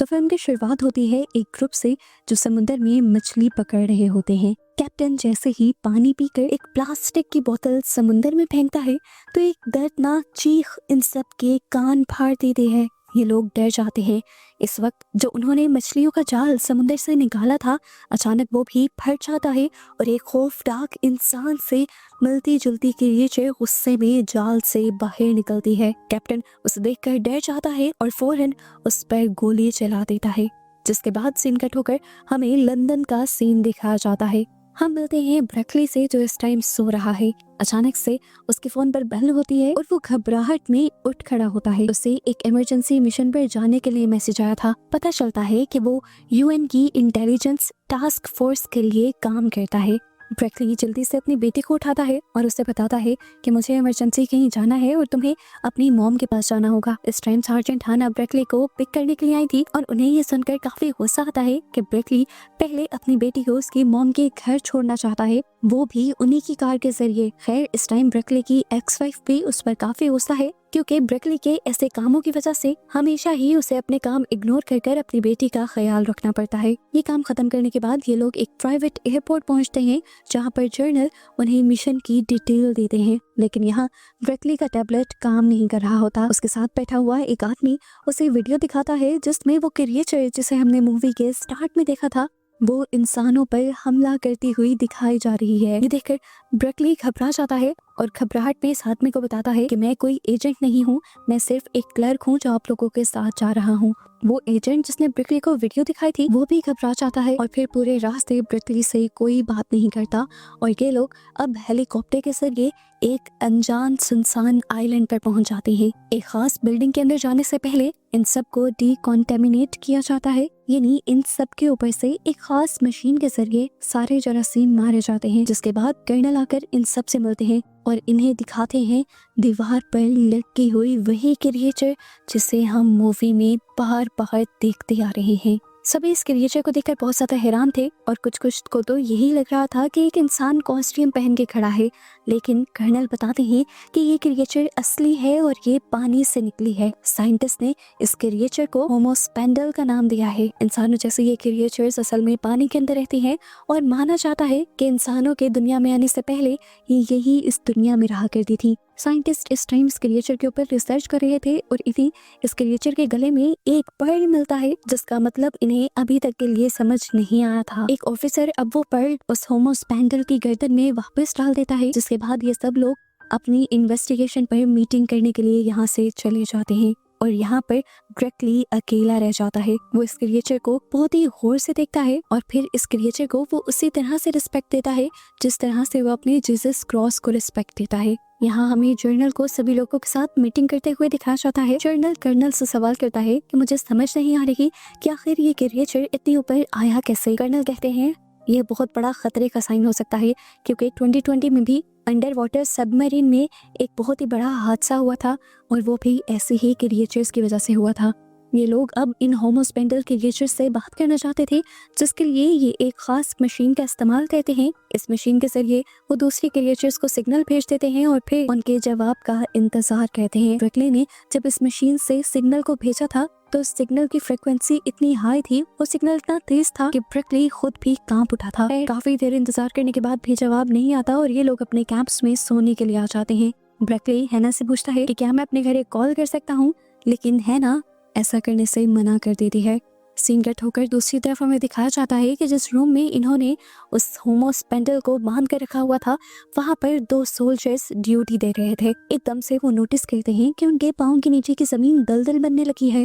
Film की शुरुआत होती है एक ग्रुप से जो समुद्र में मछली पकड़ रहे होते हैं। कैप्टन जैसे ही पानी पीकर एक प्लास्टिक की बोतल समुद्र में फेंकता है तो एक दर्दनाक चीख इन सब के कान फाड़ देती है। ये लोग डर जाते हैं। इस वक्त जो उन्होंने मछलियों का जाल समुद्र से निकाला था, अचानक वो भी फट जाता है और एक खौफनाक इंसान से मिलती जुलती क्रिएचर गुस्से में जाल से बाहर निकलती है। कैप्टन उसे देखकर डर जाता है और फौरन उस पर गोली चला देता है, जिसके बाद सीन कट होकर हमें लंदन का सीन दिखाया जाता है। हम मिलते हैं ब्रेकली से जो इस टाइम सो रहा है। अचानक से उसके फोन पर बेल होती है और वो घबराहट में उठ खड़ा होता है। उसे एक इमरजेंसी मिशन पर जाने के लिए मैसेज आया था। पता चलता है कि वो यूएन की इंटेलिजेंस टास्क फोर्स के लिए काम करता है। ब्रेकली जल्दी से अपनी बेटी को उठाता है और उसे बताता है कि मुझे इमरजेंसी कहीं जाना है और तुम्हें अपनी मॉम के पास जाना होगा। इस टाइम सार्जेंट हाना ब्रेकली को पिक करने के लिए आई थी और उन्हें ये सुनकर काफी गुस्सा आता है कि ब्रेकली पहले अपनी बेटी को उसकी मॉम के घर छोड़ना चाहता है, वो भी उन्हीं की कार के जरिए। खैर इस टाइम ब्रेकली की एक्स वाइफ भी उस पर काफी गुस्सा है, क्योंकि ब्रेकली के ऐसे कामों की वजह से हमेशा ही उसे अपने काम इग्नोर कर अपनी बेटी का ख्याल रखना पड़ता है। ये काम खत्म करने के बाद ये लोग एक प्राइवेट एयरपोर्ट पहुंचते हैं, जहां पर जर्नल उन्हें मिशन की डिटेल देते हैं। लेकिन यहाँ ब्रेकली का टैबलेट काम नहीं कर रहा होता। उसके साथ बैठा हुआ एक आदमी उसे वीडियो दिखाता है जिसमें वो क्रिएचर जिसे हमने मूवी के स्टार्ट में देखा था, वो इंसानों पर हमला करती हुई दिखाई जा रही है। ये देखकर ब्रेकली घबरा जाता है और घबराहट में इस आदमी को बताता है कि मैं कोई एजेंट नहीं हूँ, मैं सिर्फ एक क्लर्क हूँ जो आप लोगों के साथ जा रहा हूँ। वो एजेंट जिसने ब्रेकली को वीडियो दिखाई थी वो भी घबरा जाता है और फिर पूरे रास्ते ब्रेकली से कोई बात नहीं करता और ये लोग अब हेलीकॉप्टर के जरिए एक अनजान सुनसान आइलैंड पर पहुंच जाते हैं। एक खास बिल्डिंग के अंदर जाने से पहले इन सब को डीकॉन्टेमिनेट किया जाता है, यानी इन सब के ऊपर से एक खास मशीन के जरिए सारे जरासीम मारे जाते हैं, जिसके बाद कर्नल आकर इन सब से मिलते हैं और इन्हें दिखाते हैं दीवार पर लटकी हुई वही क्रिएचर जिसे हम मूवी में बार बार देखते आ रहे हैं। सभी इस क्रिएचर को देखकर बहुत ज्यादा हैरान थे और कुछ को तो यही लग रहा था कि एक इंसान कॉस्ट्यूम पहन के खड़ा है, लेकिन कर्नल बताते हैं कि ये क्रिएचर असली है और ये पानी से निकली है। साइंटिस्ट ने इस क्रिएचर को होमोस्पेंडल का नाम दिया है। इंसानों जैसे ये क्रिएचर्स असल में पानी के अंदर रहती हैं और माना जाता है कि इंसानों के दुनिया में आने से पहले यही इस दुनिया में रहा करती थी। साइंटिस्ट इस टाइम इस क्रिएचर के ऊपर रिसर्च कर रहे थे और इन्हें इस क्रिएचर के गले में एक पर्ल मिलता है, जिसका मतलब इन्हें अभी तक के लिए समझ नहीं आया था। एक ऑफिसर अब वो पर्ल उस होमोस्पेंडल की गर्दन में वापस डाल देता है, जिसके बाद ये सब लोग अपनी इन्वेस्टिगेशन पर मीटिंग करने के लिए यहाँ से चले जाते हैं और यहाँ पर ब्रेकली अकेला रह जाता है। वो इस क्रिएचर को बहुत ही गौर से देखता है और फिर इस क्रिएचर को वो उसी तरह से रिस्पेक्ट देता है जिस तरह से वो अपने जीसस क्रॉस को रिस्पेक्ट देता है। यहाँ हमें जर्नल को सभी लोगों के साथ मीटिंग करते हुए दिखाया जाता है। जर्नल कर्नल से सवाल करता है कि मुझे समझ नहीं आ रही कि आखिर ये क्रिएचर इतने ऊपर आया कैसे। कर्नल कहते हैं ये बहुत बड़ा खतरे का साइन हो सकता है, क्योंकि 2020 में भी अंडर वाटर सबमरीन में एक बहुत ही बड़ा हादसा हुआ था और वो भी ऐसे ही क्रिएचर्स की वजह से हुआ था। ये लोग अब इन होमोस्पेंडल क्रिएचर्स से बात करना चाहते थे, जिसके लिए ये एक खास मशीन का इस्तेमाल करते हैं। इस मशीन के जरिए वो दूसरी क्रिएचर्स को सिग्नल भेज देते हैं और फिर उनके जवाब का इंतजार करते हैं। ब्रेकली ने जब इस मशीन से सिग्नल को भेजा था तो सिग्नल की फ्रिक्वेंसी इतनी हाई थी, वो सिग्नल इतना तेज था कि ब्रेकली खुद भी कांप उठा था। काफी देर इंतजार करने के बाद भी जवाब नहीं आता और ये लोग अपने कैंप्स में सोने के लिए आ जाते हैं। ब्रेकली हैना से पूछता है कि क्या मैं अपने घर एक कॉल कर सकता हूँ, लेकिन हैना ऐसा करने से मना कर देती है। सीन कट होकर दूसरी तरफ हमें दिखाया जाता है कि जिस रूम में इन्होंने उस होमोस्पेंडल को बांध कर रखा हुआ था, वहाँ पर 2 सोल्जर्स ड्यूटी दे रहे थे। एकदम से वो नोटिस करते हैं कि उनके पाँव के नीचे की जमीन दलदल बनने लगी है।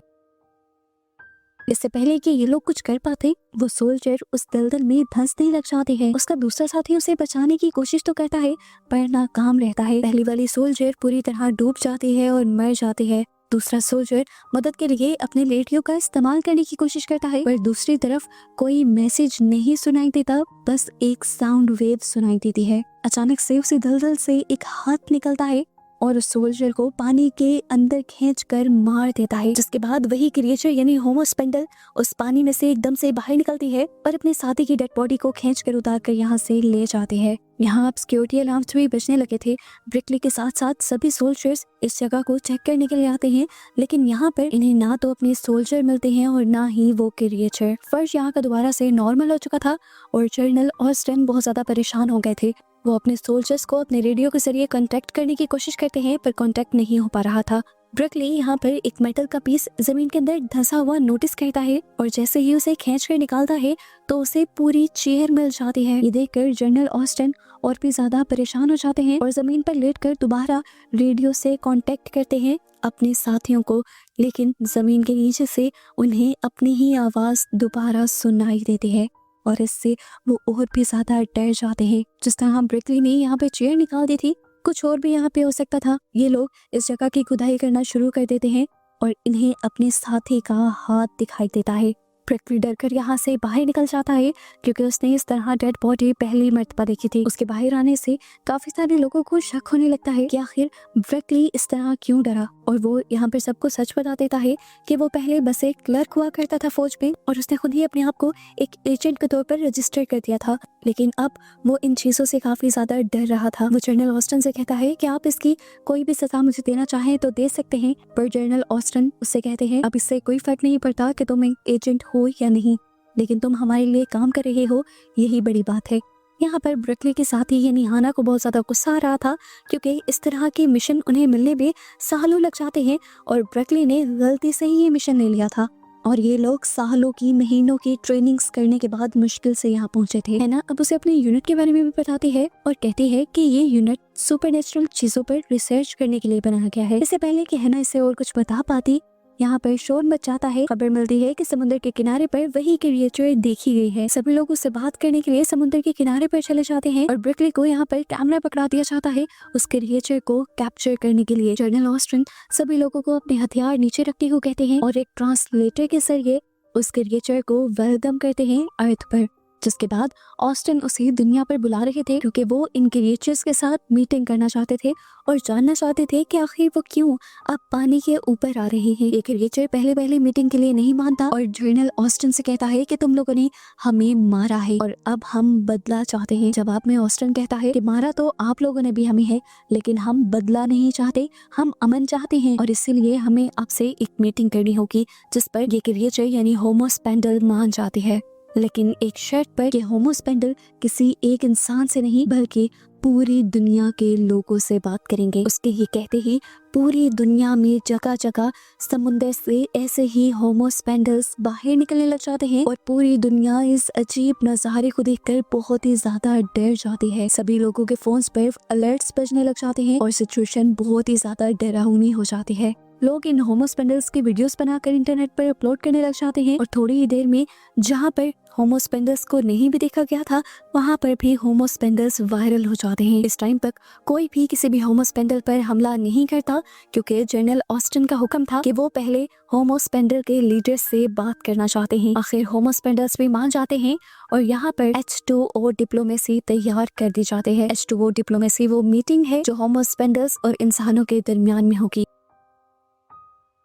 इससे पहले कि ये लोग कुछ कर पाते, वो सोल्जर उस दलदल में धंसने लग जाते हैं। उसका दूसरा साथी उसे बचाने की कोशिश तो करता है पर नाकाम रहता है। पहली वाली सोल्जर पूरी तरह डूब जाती है और मर जाती है। दूसरा सोल्जर मदद के लिए अपने लेडियों का इस्तेमाल करने की कोशिश करता है, पर दूसरी तरफ कोई मैसेज नहीं सुनाई देता, बस एक साउंड वेव सुनाई देती है। अचानक से उसी दलदल से एक हाथ निकलता है और उस सोल्जर को पानी के अंदर खींचकर मार देता है, जिसके बाद वही क्रिएचर यानी होमो स्पेंडल उस पानी में से एकदम से बाहर निकलती है और अपने साथी की डेड बॉडी को खींचकर उतार कर यहाँ से ले जाती है। यहाँ अब सिक्योरिटी अलार्म्स भी बजने लगे थे। ब्रिकली के साथ साथ सभी सोल्जर्स इस जगह को चेक करने के लिए आते हैं, लेकिन यहाँ पर इन्हें ना तो अपने सोल्जर मिलते हैं और ना ही वो क्रिएचर। फर्श यहाँ का दोबारा से नॉर्मल हो चुका था और जर्नल ऑस्टिन बहुत ज्यादा परेशान हो गए थे। वो अपने सोल्जर्स को अपने रेडियो के जरिए कांटेक्ट करने की कोशिश करते हैं, पर कांटेक्ट नहीं हो पा रहा था। ब्रिकली यहाँ पर एक मेटल का पीस जमीन के अंदर धंसा हुआ नोटिस करता है और जैसे ही उसे खींच कर निकालता है तो उसे पूरी चेयर मिल जाती है। ये देखकर जनरल ऑस्टिन और भी ज्यादा परेशान हो जाते हैं और जमीन पर लेटकर दोबारा रेडियो से कांटेक्ट करते हैं अपने साथियों को, लेकिन जमीन के नीचे से उन्हें अपनी ही आवाज दोबारा सुनाई देती है और इससे वो और भी ज्यादा डर जाते हैं। जिस तरह ब्रिकली ने यहाँ पे चेयर निकाल दी थी, कुछ और भी यहाँ पे हो सकता था। ये लोग इस जगह की खुदाई करना शुरू कर देते हैं और इन्हें अपने साथी का हाथ दिखाई देता है। ब्रिकली डर कर यहाँ से बाहर निकल जाता है क्योंकि उसने इस तरह डेड बॉडी पहली मर्तबा देखी थी। उसके बाहर आने से काफी सारे लोगों को शक होने लगता है कि आखिर ब्रिकली इस तरह क्यों डरा, और वो यहाँ पर सबको सच बता देता है कि वो पहले बस एक क्लर्क हुआ करता था फौज में और उसने खुद ही अपने आप को एक एजेंट के तौर पर रजिस्टर कर दिया था, लेकिन अब वो इन चीजों से काफी ज्यादा डर रहा था। वो जनरल ऑस्टिन से कहता है कि आप इसकी कोई भी सजा मुझे देना चाहें तो दे सकते हैं, पर जनरल ऑस्टिन उससे कहते हैं अब इससे कोई फर्क नहीं पड़ता कि तुम एक एजेंट हो या नहीं, लेकिन तुम हमारे लिए काम कर रहे हो, यही बड़ी बात है। यहाँ पर ब्रिकली के साथ ही यानी हाना को बहुत ज्यादा गुस्सा आ रहा था क्योंकि इस तरह के मिशन उन्हें मिलने में सालों लग जाते हैं और ब्रिकली ने गलती से ही ये मिशन ले लिया था और ये लोग सालों की महीनों की ट्रेनिंग्स करने के बाद मुश्किल से यहाँ पहुंचे थे। है ना, अब उसे अपने यूनिट के बारे में भी बताती है और कहती है कि ये यूनिट सुपरनेचुरल चीजों पर रिसर्च करने के लिए बनाया गया है। इससे पहले कि हैना इसे और कुछ बता पाती, यहाँ पर शोर मच जाता है। खबर मिलती है कि समुद्र के किनारे पर वही क्रिएचर देखी गई है। सभी लोग उससे बात करने के लिए समुद्र के किनारे पर चले जाते हैं और ब्रिकली को यहाँ पर कैमरा पकड़ा दिया जाता है उस क्रिएचर को कैप्चर करने के लिए। जनरल ऑस्टिन सभी लोगों को अपने हथियार नीचे रखने को कहते हैं और एक ट्रांसलेटर के जरिए उस क्रिएचर को वेलकम करते हैं अर्थ पर, जिसके बाद ऑस्टिन उसे दुनिया पर बुला रहे थे क्योंकि वो इन क्रिएचर्स के साथ मीटिंग करना चाहते थे और जानना चाहते थे कि आखिर वो क्यों अब पानी के ऊपर आ रहे हैं। ये क्रिएचर पहले मीटिंग के लिए नहीं मानता और जनरल ऑस्टिन से कहता है कि तुम लोगों ने हमें मारा है और अब हम बदला चाहते हैं। जवाब में ऑस्टिन कहता है कि मारा तो आप लोगों ने भी हमें है, लेकिन हम बदला नहीं चाहते, हम अमन चाहते हैं और इसीलिए हमें आपसे एक मीटिंग करनी होगी जिस पर ये क्रिएचर यानी होमो स्पेंडल मान जाते हैं, लेकिन एक शर्त पर कि होमो स्पेंडल किसी एक इंसान से नहीं बल्कि पूरी दुनिया के लोगों से बात करेंगे। उसके ये कहते ही पूरी दुनिया में जगह जगह समुद्र से ऐसे ही होमो स्पेंडल्स बाहर निकलने लग जाते हैं और पूरी दुनिया इस अजीब नज़ारे को देखकर बहुत ही ज्यादा डर जाती है। सभी लोगों के फोन्स पर अलर्ट्स बजने लग जाते हैं और सिचुएशन बहुत ही ज्यादा डरावनी हो जाती है। लोग इन होमो स्पेंडल्स की वीडियोस बनाकर इंटरनेट पर अपलोड करने लग जाते हैं और थोड़ी ही देर में जहाँ पर होमो स्पेंडल्स को नहीं भी देखा गया था वहाँ पर भी होमो स्पेंडल्स वायरल हो जाते हैं। इस टाइम तक कोई भी किसी भी होमो स्पेंडल पर हमला नहीं करता क्योंकि जनरल ऑस्टिन का हुक्म था कि वो पहले होमो स्पेंडल के लीडर से बात करना चाहते हैं। आखिर होमो स्पेंडल्स भी मान जाते हैं और यहाँ पर H2O डिप्लोमेसी तैयार कर दी जाते हैं। H2O डिप्लोमेसी वो मीटिंग है जो होमो स्पेंडल्स और इंसानों के दरमियान में होगी।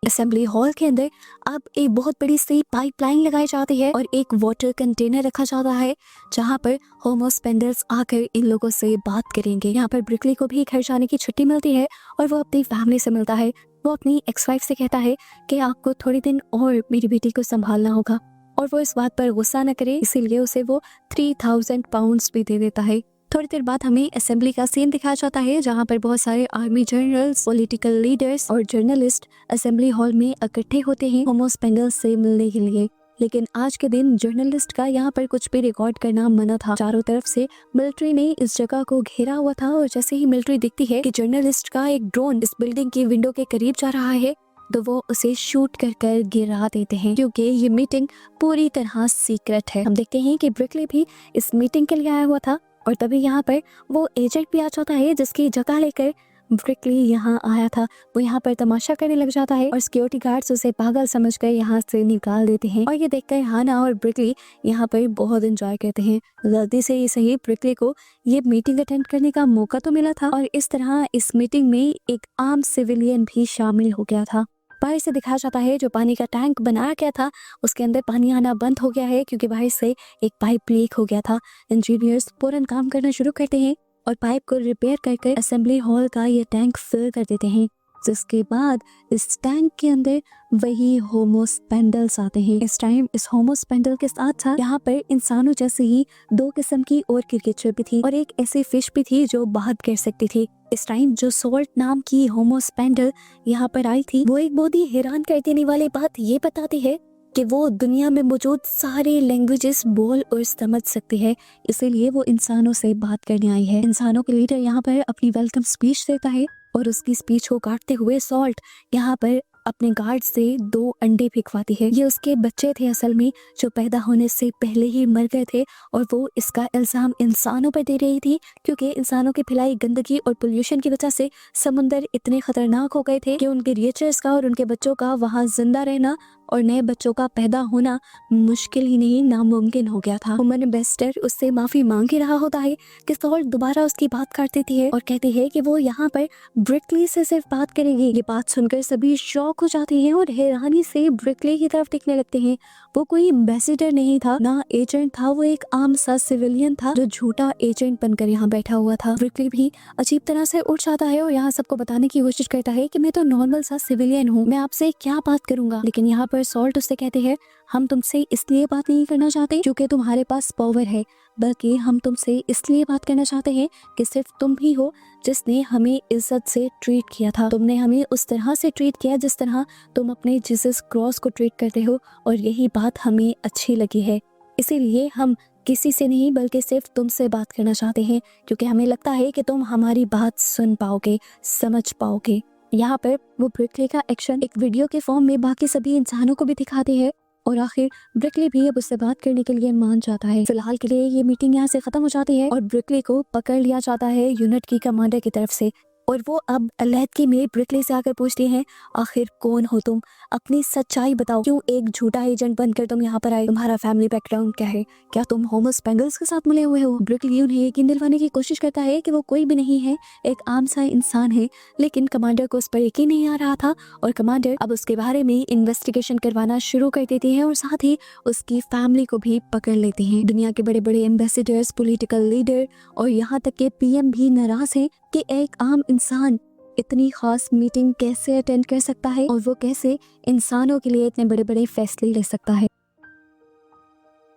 असेंबली हॉल के अंदर अब एक बहुत बड़ी सी पाइपलाइन लगाई जाती है और एक वाटर कंटेनर रखा जाता है जहाँ पर होमो स्पेंडल्स आकर इन लोगों से बात करेंगे। यहाँ पर ब्रिकली को भी घर जाने की छुट्टी मिलती है और वो अपनी फैमिली से मिलता है। वो अपनी एक्स वाइफ से कहता है कि आपको थोड़े दिन और मेरी बेटी को संभालना होगा और वो इस बात पर गुस्सा न करे, इसीलिए उसे वो 3000 पाउंड्स भी दे देता है। थोड़ी देर बाद हमें असेंबली का सीन दिखाया जाता है जहाँ पर बहुत सारे आर्मी जनरल्स, पॉलिटिकल लीडर्स और जर्नलिस्ट असेंबली हॉल में इकट्ठे होते हैं होमो स्पेंडल्स से मिलने के लिए। लेकिन आज के दिन जर्नलिस्ट का यहाँ पर कुछ भी रिकॉर्ड करना मना था। चारों तरफ से मिलिट्री ने इस जगह को घेरा हुआ था और जैसे ही मिलिट्री दिखती है कि जर्नलिस्ट का एक ड्रोन इस बिल्डिंग की विंडो के करीब जा रहा है तो वो उसे शूट कर गिरा देते हैं क्योंकि ये मीटिंग पूरी तरह सीक्रेट है। हम देखते हैं कि ब्रिकली भी इस मीटिंग के लिए आया हुआ था और तभी यहाँ पर वो एजेंट भी आ जाता है जिसकी जगह लेकर ब्रिकली यहाँ आया था वो यहाँ पर तमाशा करने लग जाता है और सिक्योरिटी गार्ड्स उसे पागल समझकर यहाँ से निकाल देते हैं। और ये देखकर हाना और ब्रिकली यहाँ पर बहुत एंजॉय करते हैं। गलती से ही सही ब्रिकली को ये मीटिंग अटेंड करने का मौका तो मिला था और इस तरह इस मीटिंग में एक आम सिविलियन भी शामिल हो गया था। बाहर से दिखाया जाता है जो पानी का टैंक बनाया गया था उसके अंदर पानी आना बंद हो गया है क्योंकि बाहर से एक पाइप लीक हो गया था। इंजीनियर्स फौरन काम करना शुरू करते हैं और पाइप को रिपेयर करके असेंबली हॉल का ये टैंक फिल कर देते हैं, जिसके बाद इस टैंक के अंदर वही होमोस्पेंडल्स आते हैं। इस टाइम इस होमोस्पेंडल के साथ साथ यहाँ पर इंसानों जैसे ही 2 किस्म की और क्रिकेचर भी थी और एक ऐसी फिश भी थी जो बात कर सकती थी। इस टाइम जो सोल्ट नाम की होमोस्पेंडल यहाँ पर आई थी वो एक बहुत ही हैरान कर देने वाली बात ये बताती है कि वो दुनिया में मौजूद सारे लैंग्वेजेस बोल और समझ सकती है, इसीलिए वो इंसानों से बात करने आई है। इंसानों के लीडर यहाँ पर अपनी वेलकम स्पीच देता है और उसकी स्पीच को काटते हुए सॉल्ट यहाँ पर अपने गार्ड से 2 अंडे फेंकवाती है। ये उसके बच्चे थे असल में जो पैदा होने से पहले ही मर गए थे और वो इसका इल्जाम इंसानों पर दे रही थी क्योंकि इंसानों की फैलाई गंदगी और पोल्यूशन की वजह से समुंदर इतने खतरनाक हो गए थे कि उनके रिएचर्स का और उनके बच्चों का वहाँ जिंदा रहना और नए बच्चों का पैदा होना मुश्किल ही नहीं नामुमकिन हो गया था। ह्यूमन एम्बेसडर उससे माफी मांग ही रहा होता है कि सॉल्ट दोबारा उसकी बात काट देती है और कहती है कि वो यहाँ पर ब्रिकली से सिर्फ बात करेगी। ये बात सुनकर सभी शॉक हो जाते हैं और हैरानी से ब्रिकली की तरफ देखने लगते हैं। वो कोई एम्बेसडर नहीं था, ना एजेंट था, वो एक आम सा सिविलियन था जो झूठा एजेंट बनकर यहाँ बैठा हुआ था। ब्रिकली भी अजीब तरह से उठ जाता है और यहाँ सबको बताने की कोशिश करता है कि मैं तो नॉर्मल सा सिविलियन हूँ, मैं आपसे क्या बात करूंगा। लेकिन यहाँ पर सॉल्ट उससे कहते हैं हम तुमसे इसलिए बात नहीं करना चाहते क्योंकि तुम्हारे पास पावर है, बल्कि हम तुमसे इसलिए बात करना चाहते हैं कि सिर्फ तुम ही हो जिसने हमें इज्जत से ट्रीट किया था। तुमने हमें उस तरह से ट्रीट किया जिस तरह तुम अपने जीसस क्रॉस को ट्रीट करते हो और यही बात हमें अच्छी लगी है। इसीलिए हम किसी से नहीं बल्कि सिर्फ तुमसे बात करना चाहते हैं क्योंकि हमें लगता है कि तुम हमारी बात सुन पाओगे, समझ पाओगे। यहाँ पर वो ब्रिकली का एक्शन एक वीडियो के फॉर्म में बाकी सभी इंसानों को भी दिखाती है और आखिर ब्रिकली भी अब उससे बात करने के लिए मान जाता है। फिलहाल के लिए ये मीटिंग यहाँ से खत्म हो जाती है और ब्रिकली को पकड़ लिया जाता है यूनिट की कमांडर की तरफ से और वो अब अलहदगी में ब्रिकली से आकर पूछती हैं आखिर कौन हो तुम, अपनी सच्चाई बताओ, क्यों एक झूठा एजेंट बनकर तुम यहाँ पर आए, तुम्हारा फैमिली बैकग्राउंड क्या है, क्या तुम होमोस्पेंगल्स के साथ मिले हुए हो। ब्रिकली उन्हें यकीन दिलवाने की कोशिश करता है कि वो कोई भी नहीं है, एक आम सा इंसान है, लेकिन कमांडर को उस पर यकीन नहीं आ रहा था और कमांडर अब उसके बारे में इन्वेस्टिगेशन करवाना शुरू कर देती है और साथ ही उसकी फैमिली को भी पकड़ लेते हैं। दुनिया के बड़े बड़े एम्बेसडर्स, पॉलिटिकल लीडर और यहाँ तक के पीएम भी नाराज हैं कि एक आम इंसान इतनी खास मीटिंग कैसे अटेंड कर सकता है और वो कैसे इंसानों के लिए इतने बड़े बड़े फैसले ले सकता है।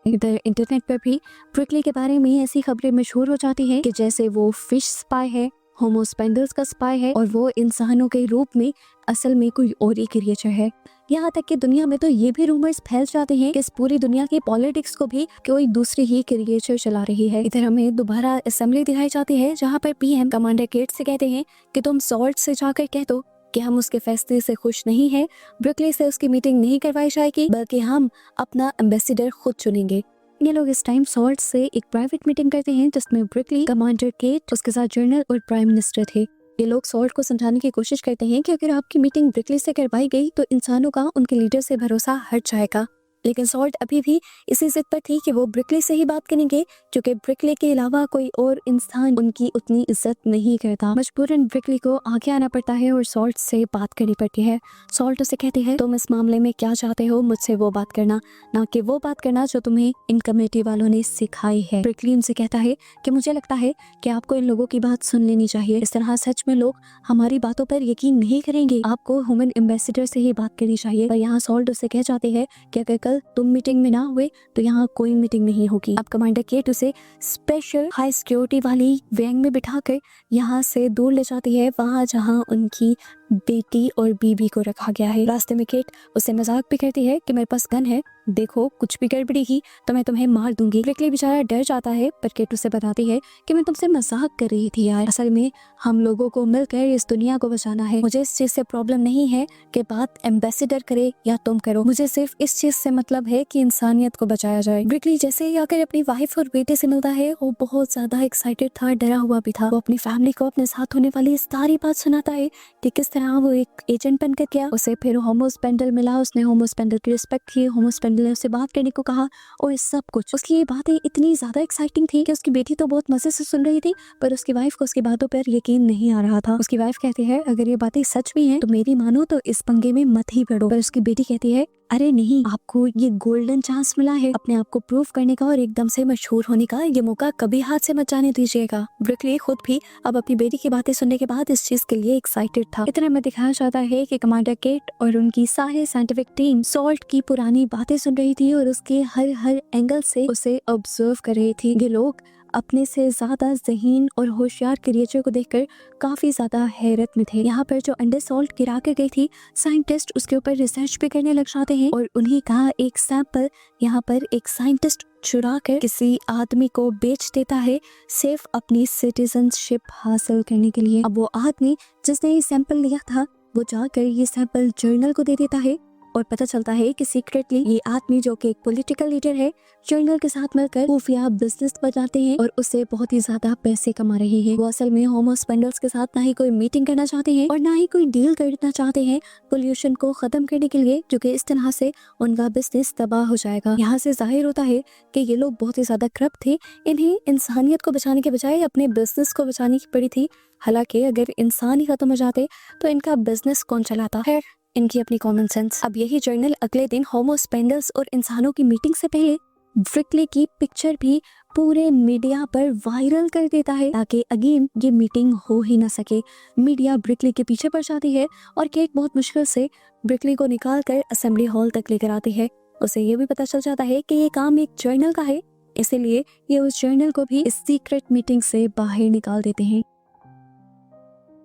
इधर इंटरनेट पर भी ब्रिकली के बारे में ऐसी खबरें मशहूर हो जाती हैं कि जैसे वो फिश स्पाई है, होमोस्पेंडल्स का स्पाई है और वो इंसानों के रूप में असल में कोई और ही क्रिएचर है। यहाँ तक कि दुनिया में तो ये भी रूमर्स फैल जाते हैं कि इस पूरी दुनिया की पॉलिटिक्स को भी कोई दूसरी ही क्रिएचर चला रही है। इधर हमें दोबारा असेंबली दिखाई जाती है जहाँ पर पीएम कमांडर केट से कहते हैं कि तुम सॉल्ट से जाकर कह दो कि हम उसके फैसले से खुश नहीं हैं, ब्रिकली से उसकी मीटिंग नहीं करवाई जाएगी बल्कि हम अपना एम्बेसडर खुद चुनेंगे। ये लोग इस टाइम सॉल्ट से एक प्राइवेट मीटिंग करते हैं जिसमें ब्रिकली, कमांडर केट, उसके साथ जनरल और प्राइम मिनिस्टर थे। ये लोग सॉल्ट को समझाने की कोशिश करते हैं कि अगर आपकी मीटिंग ब्रिकली से करवाई गई तो इंसानों का उनके लीडर से भरोसा हट जाएगा, लेकिन सॉल्ट अभी भी इसी जिद पर थी कि वो ब्रिकली से ही बात करेंगे क्योंकि ब्रिकली के अलावा कोई और इंसान उनकी उतनी इज्जत नहीं करता। मजबूरन ब्रिकली को आगे आना पड़ता है और सॉल्ट से बात करनी पड़ती है। सॉल्ट उसे कहती है तुम इस मामले में क्या चाहते हो, मुझसे वो बात करना, ना कि वो बात करना जो तुम्हें इन कमेटी वालों ने सिखाई है। ब्रिकली उनसे कहता है कि मुझे लगता है कि आपको इन लोगों की बात सुन लेनी चाहिए, इस तरह सच में लोग हमारी बातों पर यकीन नहीं करेंगे, आपको ह्यूमन एम्बेसडर से ही बात करनी चाहिए। और यहाँ सॉल्ट उसे कह जाते हैं कि अगर कल तुम मीटिंग में ना हुए तो यहाँ कोई मीटिंग नहीं होगी। अब कमांडर केट उसे स्पेशल हाई सिक्योरिटी वाली वैन में बिठाकर यहाँ से दूर ले जाती है, वहाँ जहाँ उनकी बेटी और बीबी को रखा गया है। रास्ते में केट उससे मजाक भी करती है कि मेरे पास गन है, देखो कुछ भी गड़बड़ी की तो मैं तुम्हें मार दूंगी। ब्रिकली बेचारा डर जाता है, पर केट उसे बताती है कि मैं तुमसे मजाक कर रही थी यार, असल में हम लोगों को मिलकर इस दुनिया को बचाना है। मुझे इस चीज से प्रॉब्लम नहीं है कि बात एम्बेसडर करे या तुम करो, मुझे सिर्फ इस चीज से मतलब है कि इंसानियत को बचाया जाए। ब्रिकली जैसे ही आकर अपनी वाइफ और बेटे से मिलता है, वो बहुत ज्यादा एक्साइटेड था, डरा हुआ भी था। वो अपनी फैमिली को अपने साथ होने वाली सारी बात सुनाता है कि किस तरह वो एक एजेंट बनकर गया, उसे फिर होमोस्पेंडल मिला, उसने होमोस्पेंडल की रिस्पेक्ट की, होमोस्पेंडल ने उससे बात करने को कहा और सब कुछ। उसकी ये बातें इतनी ज्यादा एक्साइटिंग थी कि उसकी बेटी तो बहुत मजे से सुन रही थी, पर उसकी वाइफ को उसकी बातों पर यकीन नहीं आ रहा था। उसकी वाइफ कहती है अगर ये बातें सच भी हैं तो मेरी मानो तो इस पंगे में मत ही पड़ो। पर उसकी बेटी कहती है अरे नहीं, आपको ये गोल्डन चांस मिला है अपने आप को प्रूव करने का और एकदम से मशहूर होने का, ये मौका कभी हाथ से मत जाने दीजिएगा। ब्रिकली खुद भी अब अपनी बेटी की बातें सुनने के बाद इस चीज के लिए एक्साइटेड था। इतना में दिखाया जाता है कि कमांडर केट और उनकी सारे साइंटिफिक टीम सॉल्ट की पुरानी बातें सुन रही थी और उसके हर एंगल से उसे ऑब्जर्व कर रही थी। ये लोग अपने से ज्यादा ज़हीन और होशियार क्रिएचर को देखकर काफी ज्यादा हैरत में थे। यहाँ पर जो अंडर सॉल्ट गिरा कर गई थी, साइंटिस्ट उसके ऊपर रिसर्च भी करने लग जाते हैं और उन्हीं का एक सैंपल यहाँ पर एक साइंटिस्ट चुरा कर किसी आदमी को बेच देता है, सिर्फ अपनी सिटीजनशिप हासिल करने के लिए। अब वो आदमी जिसने ये सैंपल लिया था, वो जाकर ये सैंपल जर्नल को दे देता है और पता चलता है कि सीक्रेटली ये आदमी जो कि एक पॉलिटिकल लीडर है, जर्नल के साथ मिलकर खुफिया बिजनेस बनाते हैं और उससे बहुत ही ज्यादा पैसे कमा रहे हैं। वो असल में होमोस्पेंडल्स के साथ ना ही कोई मीटिंग करना चाहते हैं और ना ही कोई डील करना चाहते हैं पोल्यूशन को खत्म करने के लिए, जो कि इस तरह से उनका बिजनेस तबाह हो जाएगा। यहाँ से जाहिर होता है कि ये लोग बहुत ही ज्यादा करप्ट थे, इन्हें इंसानियत को बचाने के बजाय अपने बिजनेस को बचाने की पड़ी थी। हालांकि अगर इंसान ही खत्म हो जाते तो इनका बिजनेस कौन चलाता है, इनकी अपनी कॉमन सेंस। अब यही जर्नल अगले दिन होमोस्पेंडल्स और इंसानों की मीटिंग से पहले ब्रिकली की पिक्चर भी पूरे मीडिया पर वायरल कर देता है ताकि अगेन ये मीटिंग हो ही ना सके। मीडिया ब्रिकली के पीछे पड़ जाती है और केट बहुत मुश्किल से ब्रिकली को निकाल कर असेंबली हॉल तक लेकर आती है। उसे ये भी पता चल जाता है कि ये काम एक जर्नल का है, इसीलिए ये उस जर्नल को भी इस सीक्रेट मीटिंग से बाहर निकाल देते हैं।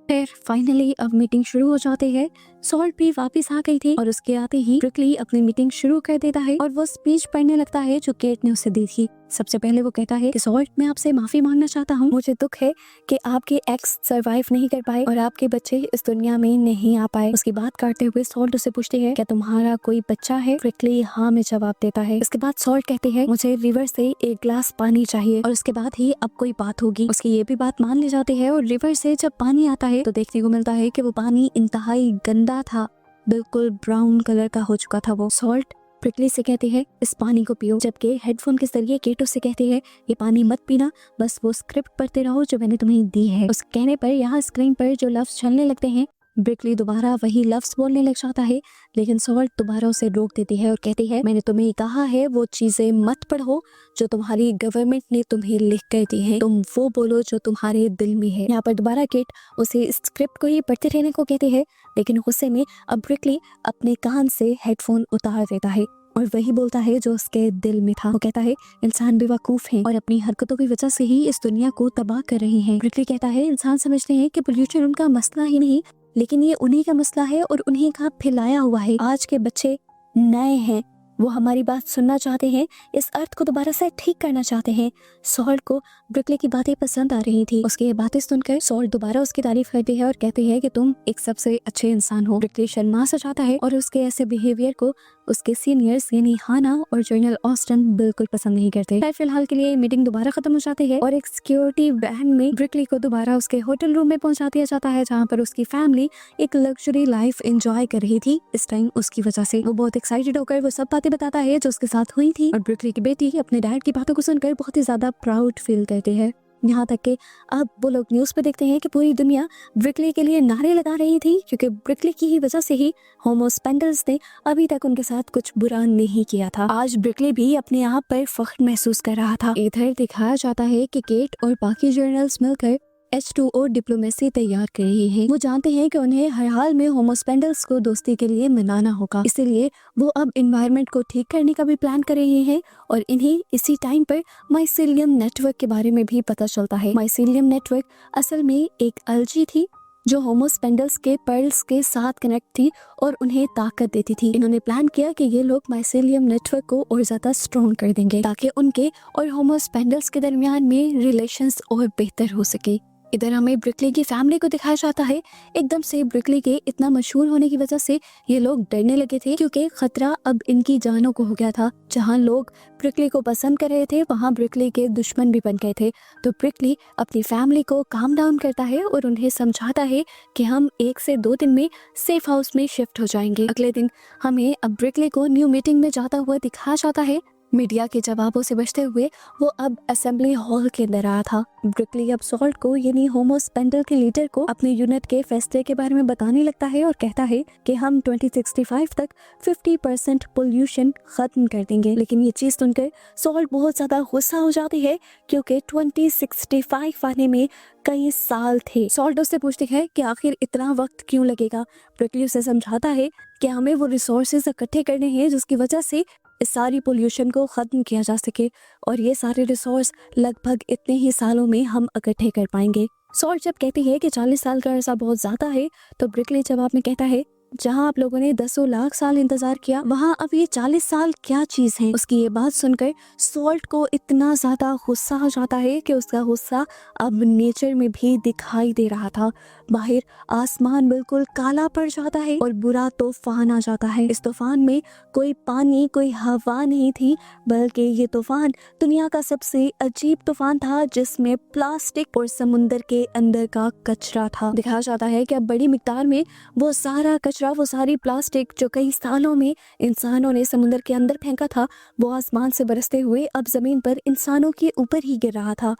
फिर फाइनली अब मीटिंग शुरू हो जाती है। सॉल्ट भी वापस आ गई थी और उसके आते ही ब्रिकली अपनी मीटिंग शुरू कर देता है और वो स्पीच पढ़ने लगता है जो केट ने उसे दी थी। सबसे पहले वो कहता है कि सॉल्ट, मैं आपसे माफी मांगना चाहता हूँ, मुझे दुख है कि आपके एक्स सरवाइव नहीं कर पाए और आपके बच्चे इस दुनिया में नहीं आ पाए। उसकी बात करते हुए सॉल्ट उसे पूछती है क्या तुम्हारा कोई बच्चा है? ब्रिकली हाँ में जवाब देता है। उसके बाद सॉल्ट कहते हैं मुझे रिवर से एक गिलास पानी चाहिए और उसके बाद ही अब कोई बात होगी। उसकी ये भी बात मान ली जाती है और रिवर से जब पानी आता है तो देखने को मिलता है कि वो पानी इंतहाई गंदा था, बिल्कुल ब्राउन कलर का हो चुका था वो। सॉल्ट ब्रिकली से कहती है इस पानी को पियो, जबकि हेडफोन के जरिए केट उससे कहती है ये पानी मत पीना, बस वो स्क्रिप्ट पढ़ते रहो जो मैंने तुम्हें दी है। उस कहने पर यहाँ स्क्रीन पर जो लफ्ज चलने लगते हैं, ब्रिकली दोबारा वही लफ्ज बोलने लग जाता है, लेकिन सॉल्ट दोबारा उसे रोक देती है और कहती है मैंने तुम्हें कहा है वो चीजें मत पढ़ो जो तुम्हारी गवर्नमेंट ने तुम्हें लिख कर दी है, तुम वो बोलो जो तुम्हारे दिल में है। यहाँ पर दोबारा केट उसे स्क्रिप्ट को ही पढ़ते रहने को कहती है, लेकिन गुस्से में अब ब्रिकली अपने कान से हेडफोन उतार देता है और वही बोलता है जो उसके दिल में था। वो कहता है इंसान बेवकूफ हैं और अपनी हरकतों की वजह से ही इस दुनिया को तबाह कर रहे हैं। ब्रिकली कहता है इंसान समझते हैं कि पोल्यूशन उनका मसला ही नहीं, लेकिन ये उन्हीं का मसला है और उन्हीं का फैलाया हुआ है। आज के बच्चे नए हैं, वो हमारी बात सुनना चाहते हैं, इस अर्थ को दोबारा से ठीक करना चाहते हैं। सॉल्ट को ब्रिकली की बातें पसंद आ रही थी। उसकी ये बातें सुनकर सॉल्ट दोबारा उसकी तारीफ करती है और कहती है कि तुम एक सबसे अच्छे इंसान हो। ब्रिकली शर्मा सा जाता है और उसके ऐसे बिहेवियर को उसके सीनियर्स यानी हाना और जनरल ऑस्टन बिल्कुल पसंद नहीं करते। फिलहाल के लिए मीटिंग दोबारा खत्म हो जाती है और एक सिक्योरिटी वैन में ब्रिकली को दोबारा उसके होटल रूम में पहुंचा दिया जाता है, जहाँ पर उसकी फैमिली एक लग्जरी लाइफ एंजॉय कर रही थी। इस टाइम उसकी वजह से वो बहुत एक्साइटेड होकर वो सब बातें बताता है जो उसके साथ हुई थी और ब्रिकली की बेटी अपने डैड की बातों को सुनकर बहुत ही ज्यादा प्राउड फील करती है। यहाँ तक कि अब वो लोग न्यूज़ पे देखते हैं कि पूरी दुनिया ब्रिकली के लिए नारे लगा रही थी, क्योंकि ब्रिकली की ही वजह से ही होमोस्पेंडल्स ने अभी तक उनके साथ कुछ बुरा नहीं किया था। आज ब्रिकली भी अपने आप पर फख्र महसूस कर रहा था। इधर दिखाया जाता है कि केट और बाकी जर्नल्स मिलकर H2O डिप्लोमेसी तैयार कर रहे हैं। वो जानते हैं कि उन्हें हर हाल में होमोस्पेंडल्स को दोस्ती के लिए मनाना होगा, इसलिए वो अब एनवायरनमेंट को ठीक करने का भी प्लान कर रहे हैं और इन्हें इसी टाइम पर माइसेलियम नेटवर्क के बारे में भी पता चलता है। माइसेलियम नेटवर्क असल में एक अलजी थी जो होमो स्पेंडल्स के पर्ल्स के साथ कनेक्ट थी और उन्हें ताकत देती थी। इन्होंने प्लान किया कि ये लोग माइसेलियम नेटवर्क को और ज्यादा स्ट्रॉन्ग कर देंगे ताकि उनके और होमो स्पेंडल्स के दरमियान में रिलेशंस और बेहतर हो सके। इधर हमें ब्रिकली की फैमिली को दिखाया जाता है। एकदम से ब्रिकली के इतना मशहूर होने की वजह से ये लोग डरने लगे थे क्योंकि खतरा अब इनकी जानों को हो गया था। जहां लोग ब्रिकली को पसंद कर रहे थे वहां ब्रिकली के दुश्मन भी बन गए थे। तो ब्रिकली अपनी फैमिली को काम डाउन करता है और उन्हें समझाता है कि हम 1 से 2 दिन में सेफ हाउस में शिफ्ट हो जाएंगे। अगले दिन हमें अब ब्रिकली को न्यू मीटिंग में जाता हुआ दिखाया जाता है। मीडिया के जवाबों से बचते हुए वो अब असेंबली हॉल के अंदर आया था। ब्रिकली अब सॉल्ट को यानी होमो स्पेंडल के लीडर को अपने यूनिट के फैसले के बारे में बताने लगता है और कहता है कि हम 2065 तक 50% पोल्यूशन खत्म कर देंगे। लेकिन ये चीज सुनकर सॉल्ट बहुत ज्यादा गुस्सा हो जाती है क्योंकि 2065 आने में कई साल थे। सॉल्ट उससे पूछती है कि आखिर इतना वक्त क्यों लगेगा। ब्रिकली उसे समझाता है कि हमें वो रिसोर्सेज इकट्ठे करने हैं जिसकी वजह से इस सारी पोल्यूशन को ख़त्म किया जा सके और ये सारे रिसोर्स लगभग इतने ही सालों में हम इकट्ठे कर पाएंगे। सॉल्ट जब कहती है कि 40 साल का अरसा बहुत ज़्यादा है तो ब्रिकली जवाब में कहता है जहां आप लोगों ने 10 लाख साल इंतजार किया वहां अब ये 40 साल क्या चीज है। उसकी ये बात सुनकर सॉल्ट को इतना ज्यादा गुस्सा हो जाता है कि उसका गुस्सा अब नेचर में भी दिखाई दे रहा था। बाहर आसमान बिल्कुल काला पड़ जाता है और बुरा तूफान आ जाता है। इस तूफान में कोई पानी कोई हवा नहीं थी बल्कि ये तूफान दुनिया का सबसे अजीब तूफान था जिसमें प्लास्टिक और समुंदर के अंदर का कचरा था। दिखाया जाता है कि अब बड़ी मिकदार में वो सारा कचरा वो सारी प्लास्टिक जो कई सालों में इंसानों ने समुद्र के अंदर फेंका था वो आसमान से बरसते हुए अब जमीन पर इंसानों के ऊपर ही गिर रहा था।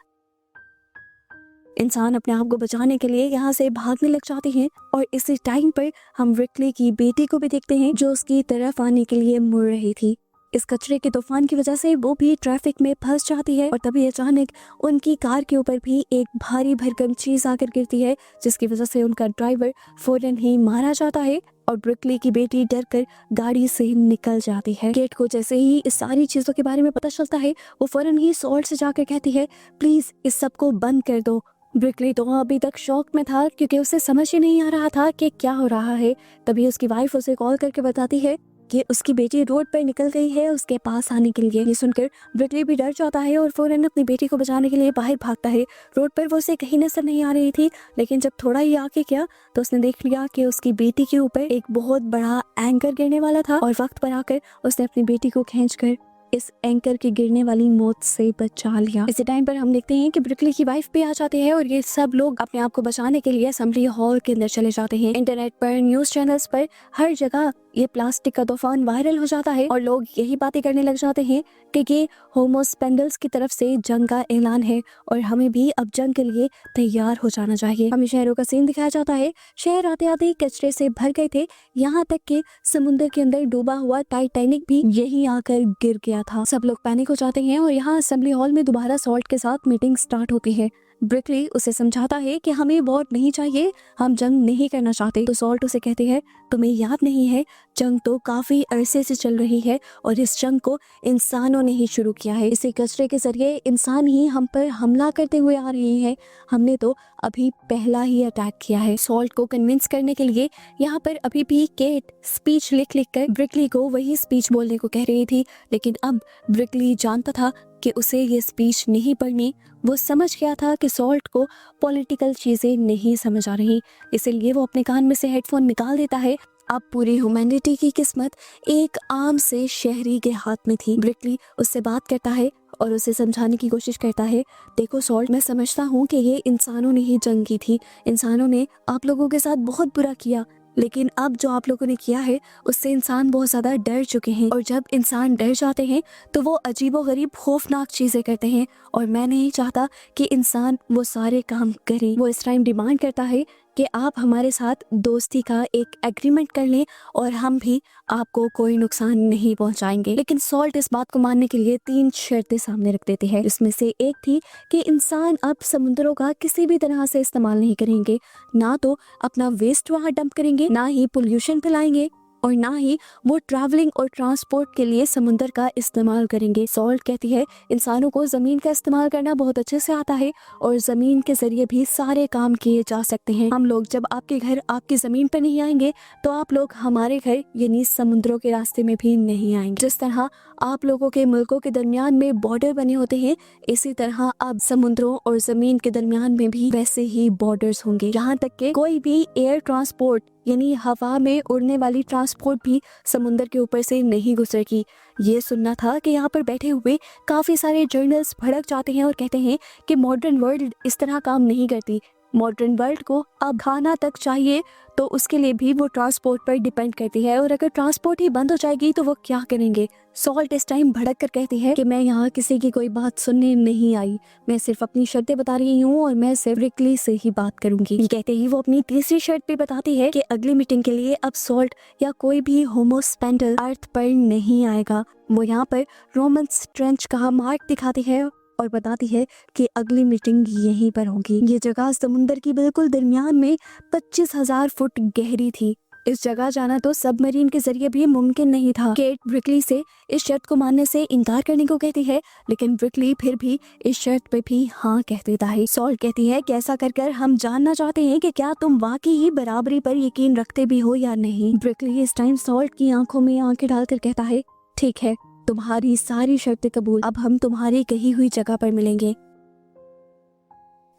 इंसान अपने आप को बचाने के लिए यहाँ से भागने लग जाते हैं और इसी टाइम पर हम ब्रिकली की बेटी को भी देखते हैं जो उसकी तरफ आने के लिए मुड़ रही थी। इस कचरे के तूफान की वजह से वो भी ट्रैफिक में फंस जाती है और तभी अचानक उनकी कार के ऊपर भी एक भारी भरकम चीज आकर गिरती है जिसकी वजह से उनका ड्राइवर फौरन ही मारा जाता है और ब्रिकली की बेटी डर कर गाड़ी से निकल जाती है। केट को जैसे ही इस सारी चीजों के बारे में पता चलता है वो फौरन ही सॉल्ट से जाकर कहती है प्लीज इस सब को बंद कर दो। ब्रिकली तो अभी तक शॉक में था क्योंकि उसे समझ ही नहीं आ रहा था कि क्या हो रहा है। तभी उसकी वाइफ उसे कॉल करके बताती है कि उसकी बेटी रोड पर निकल गई है उसके पास आने के लिए। ये सुनकर ब्रिकली भी डर जाता है और फौरन अपनी बेटी को बचाने के लिए बाहर भागता है। रोड पर वो उसे कहीं नजर नहीं आ रही थी लेकिन जब थोड़ा ही आगे किया तो उसने देख लिया कि उसकी बेटी के ऊपर एक बहुत बड़ा एंकर गिरने वाला था और वक्त पर आकर उसने अपनी बेटी को खींचकर इस एंकर की गिरने वाली मौत से बचा लिया। इसी टाइम पर हम देखते हैं कि ब्रिकली की वाइफ भी आ जाती है और ये सब लोग अपने आप को बचाने के लिए असेंबली हॉल के अंदर चले जाते हैं। इंटरनेट पर न्यूज चैनल्स पर हर जगह ये प्लास्टिक का तूफान वायरल हो जाता है और लोग यही बातें करने लग जाते हैं कि ये होमो स्पेंडल्स की तरफ से जंग का ऐलान है और हमें भी अब जंग के लिए तैयार हो जाना चाहिए। हमें शहरों का सीन दिखाया जाता है। शहर आते आते कचरे से भर गए थे, यहाँ तक कि समुद्र के अंदर डूबा हुआ टाइटैनिक भी यहीं आकर गिर गया था। सब लोग पैनिक हो जाते हैं और यहाँ असेंबली हॉल में दोबारा सॉल्ट के साथ मीटिंग स्टार्ट होती है। ब्रिकली उसे समझाता है कि हमें वॉर नहीं चाहिए, हम जंग नहीं करना चाहते। तो सॉल्ट उसे कहते हैं तुम्हें याद नहीं है जंग तो काफी अरसे से चल रही है और इस जंग को इंसानों ने ही शुरू किया है। इसी कचरे के जरिए इंसान ही हम पर हमला करते हुए आ रहे हैं, हमने तो अभी पहला ही अटैक किया है। सॉल्ट को कन्विंस करने के लिए यहाँ पर अभी भी केट स्पीच लिख लिख कर ब्रिकली को वही स्पीच बोलने को कह रही थी लेकिन अब ब्रिकली जानता था कि उसे ये स्पीच नहीं पढ़नी। वो समझ गया था कि सॉल्ट को पॉलिटिकल चीजें नहीं समझ आ रही, इसलिए वो अपने कान में से हेडफोन निकाल देता है। अब पूरी ह्यूमैनिटी की किस्मत एक आम से शहरी के हाथ में थी। ब्रिकली उससे बात करता है और उसे समझाने की कोशिश करता है देखो सॉल्ट, मैं समझता हूँ कि ये इंसानों ने ही जंग की थी, इंसानों ने आप लोगों के साथ बहुत बुरा किया, लेकिन अब जो आप लोगों ने किया है उससे इंसान बहुत ज़्यादा डर चुके हैं और जब इंसान डर जाते हैं तो वो अजीबोगरीब खौफनाक चीज़ें करते हैं और मैं नहीं चाहता कि इंसान वो सारे काम करें। वो इस टाइम डिमांड करता है कि आप हमारे साथ दोस्ती का एक एग्रीमेंट कर लें और हम भी आपको कोई नुकसान नहीं पहुंचाएंगे। लेकिन सॉल्ट इस बात को मानने के लिए 3 शर्तें सामने रख देते हैं। इसमें से एक थी कि इंसान अब समुद्रों का किसी भी तरह से इस्तेमाल नहीं करेंगे, ना तो अपना वेस्ट वहाँ डंप करेंगे, ना ही पोल्यूशन फैलाएंगे और ना ही वो ट्रैवलिंग और ट्रांसपोर्ट के लिए समुंदर का इस्तेमाल करेंगे। सॉल्ट कहती है इंसानों को ज़मीन का इस्तेमाल करना बहुत अच्छे से आता है और ज़मीन के ज़रिए भी सारे काम किए जा सकते हैं। हम लोग जब आपके घर आपकी ज़मीन पर नहीं आएंगे तो आप लोग हमारे घर यानी समुद्रों के रास्ते में भी नहीं आएंगे। जिस तरह आप लोगों के मुल्कों के दरमियान में बॉर्डर बने होते हैं, इसी तरह अब समुद्रों और ज़मीन के दरमियान में भी वैसे ही बॉर्डर्स होंगे। यहाँ तक कि कोई भी एयर ट्रांसपोर्ट यानी हवा में उड़ने वाली ट्रांसपोर्ट भी समुंदर के ऊपर से नहीं गुजरेगी। ये सुनना था कि यहाँ पर बैठे हुए काफ़ी सारे जर्नल्स भड़क जाते हैं और कहते हैं कि मॉडर्न वर्ल्ड इस तरह काम नहीं करती। मॉडर्न वर्ल्ड को अब खाना तक चाहिए तो उसके लिए भी वो ट्रांसपोर्ट पर डिपेंड करती है और अगर ट्रांसपोर्ट ही बंद हो जाएगी तो वो क्या करेंगे। सॉल्ट इस टाइम भड़क कर कहती है कि मैं यहाँ किसी की कोई बात सुनने नहीं आई, मैं सिर्फ अपनी शर्तें बता रही हूँ और मैं सिर्फ रिकली से ही बात करूंगी। ये कहते ही वो अपनी तीसरी शर्त भी बताती है कि अगली मीटिंग के लिए अब सॉल्ट या कोई भी होमोस्पेंडल अर्थ पर नहीं आएगा। वो यहाँ पर रोमन्स ट्रेंच का मार्क दिखाती है और बताती है कि अगली मीटिंग यहीं पर होगी। ये जगह समुंदर की बिल्कुल दरमियान में 25,000 फुट गहरी थी। इस जगह जाना तो सबमरीन के जरिए भी मुमकिन नहीं था। केट ब्रिकली से इस शर्त को मानने से इनकार करने को कहती है, लेकिन ब्रिकली फिर भी इस शर्त पे भी हाँ कह देता है। सॉल्ट कहती है कि ऐसा कर कर हम जानना चाहते हैं कि क्या तुम वाकई ही बराबरी पर यकीन रखते भी हो या नहीं। ब्रिकली इस टाइम सॉल्ट की आंखों में आंखें डालकर कहता है, ठीक है, तुम्हारी सारी शर्तें कबूल, अब हम तुम्हारी कही हुई जगह पर मिलेंगे।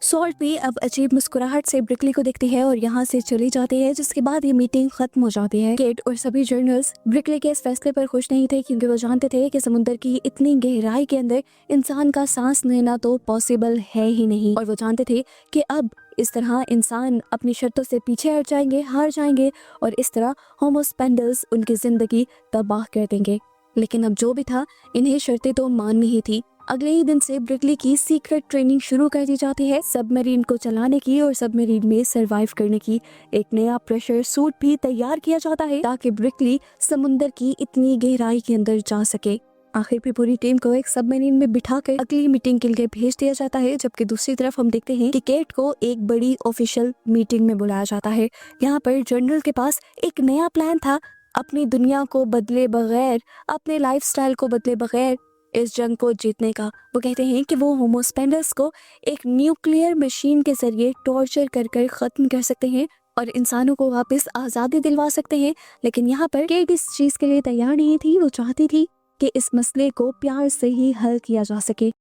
सॉल्ट भी अब अजीब मुस्कुराहट से ब्रिकली को देखती है और यहाँ से चली जाती है, जिसके बाद ये मीटिंग खत्म हो जाती है। केट और सभी जर्नल्स ब्रिकली के इस फैसले पर खुश नहीं थे क्योंकि वो जानते थे कि समुद्र की इतनी गहराई के अंदर इंसान का सांस लेना तो पॉसिबल है ही नहीं और वो जानते थे कि अब इस तरह इंसान अपनी शर्तों से पीछे हट जाएंगे, हार जाएंगे और इस तरह होमोस्पेंडल्स उनकी जिंदगी तबाह कर देंगे। लेकिन अब जो भी था, इन्हें शर्तें तो माननी ही थी। अगले ही दिन से ब्रिकली की सीक्रेट ट्रेनिंग शुरू कर दी जाती है सबमरीन को चलाने की और सबमरीन में सरवाइव करने की। एक नया प्रेशर सूट भी तैयार किया जाता है ताकि ब्रिकली समुंदर की इतनी गहराई के अंदर जा सके। आखिर भी पूरी टीम को एक सबमरीन में बिठाकर अगली मीटिंग के लिए भेज दिया जाता है, जबकि दूसरी तरफ हम देखते हैं कि केट को एक बड़ी ऑफिशियल मीटिंग में बुलाया जाता है। यहाँ पर जनरल के पास एक नया प्लान था अपनी दुनिया को बदले बगैर, अपने लाइफस्टाइल को बदले बगैर इस जंग को जीतने का। वो कहते हैं कि वो होमोस्पेंडल्स को एक न्यूक्लियर मशीन के जरिए टॉर्चर कर कर ख़त्म कर सकते हैं और इंसानों को वापस आज़ादी दिलवा सकते हैं। लेकिन यहाँ पर केट इस चीज़ के लिए तैयार नहीं थी। वो चाहती थी कि इस मसले को प्यार से ही हल किया जा सके।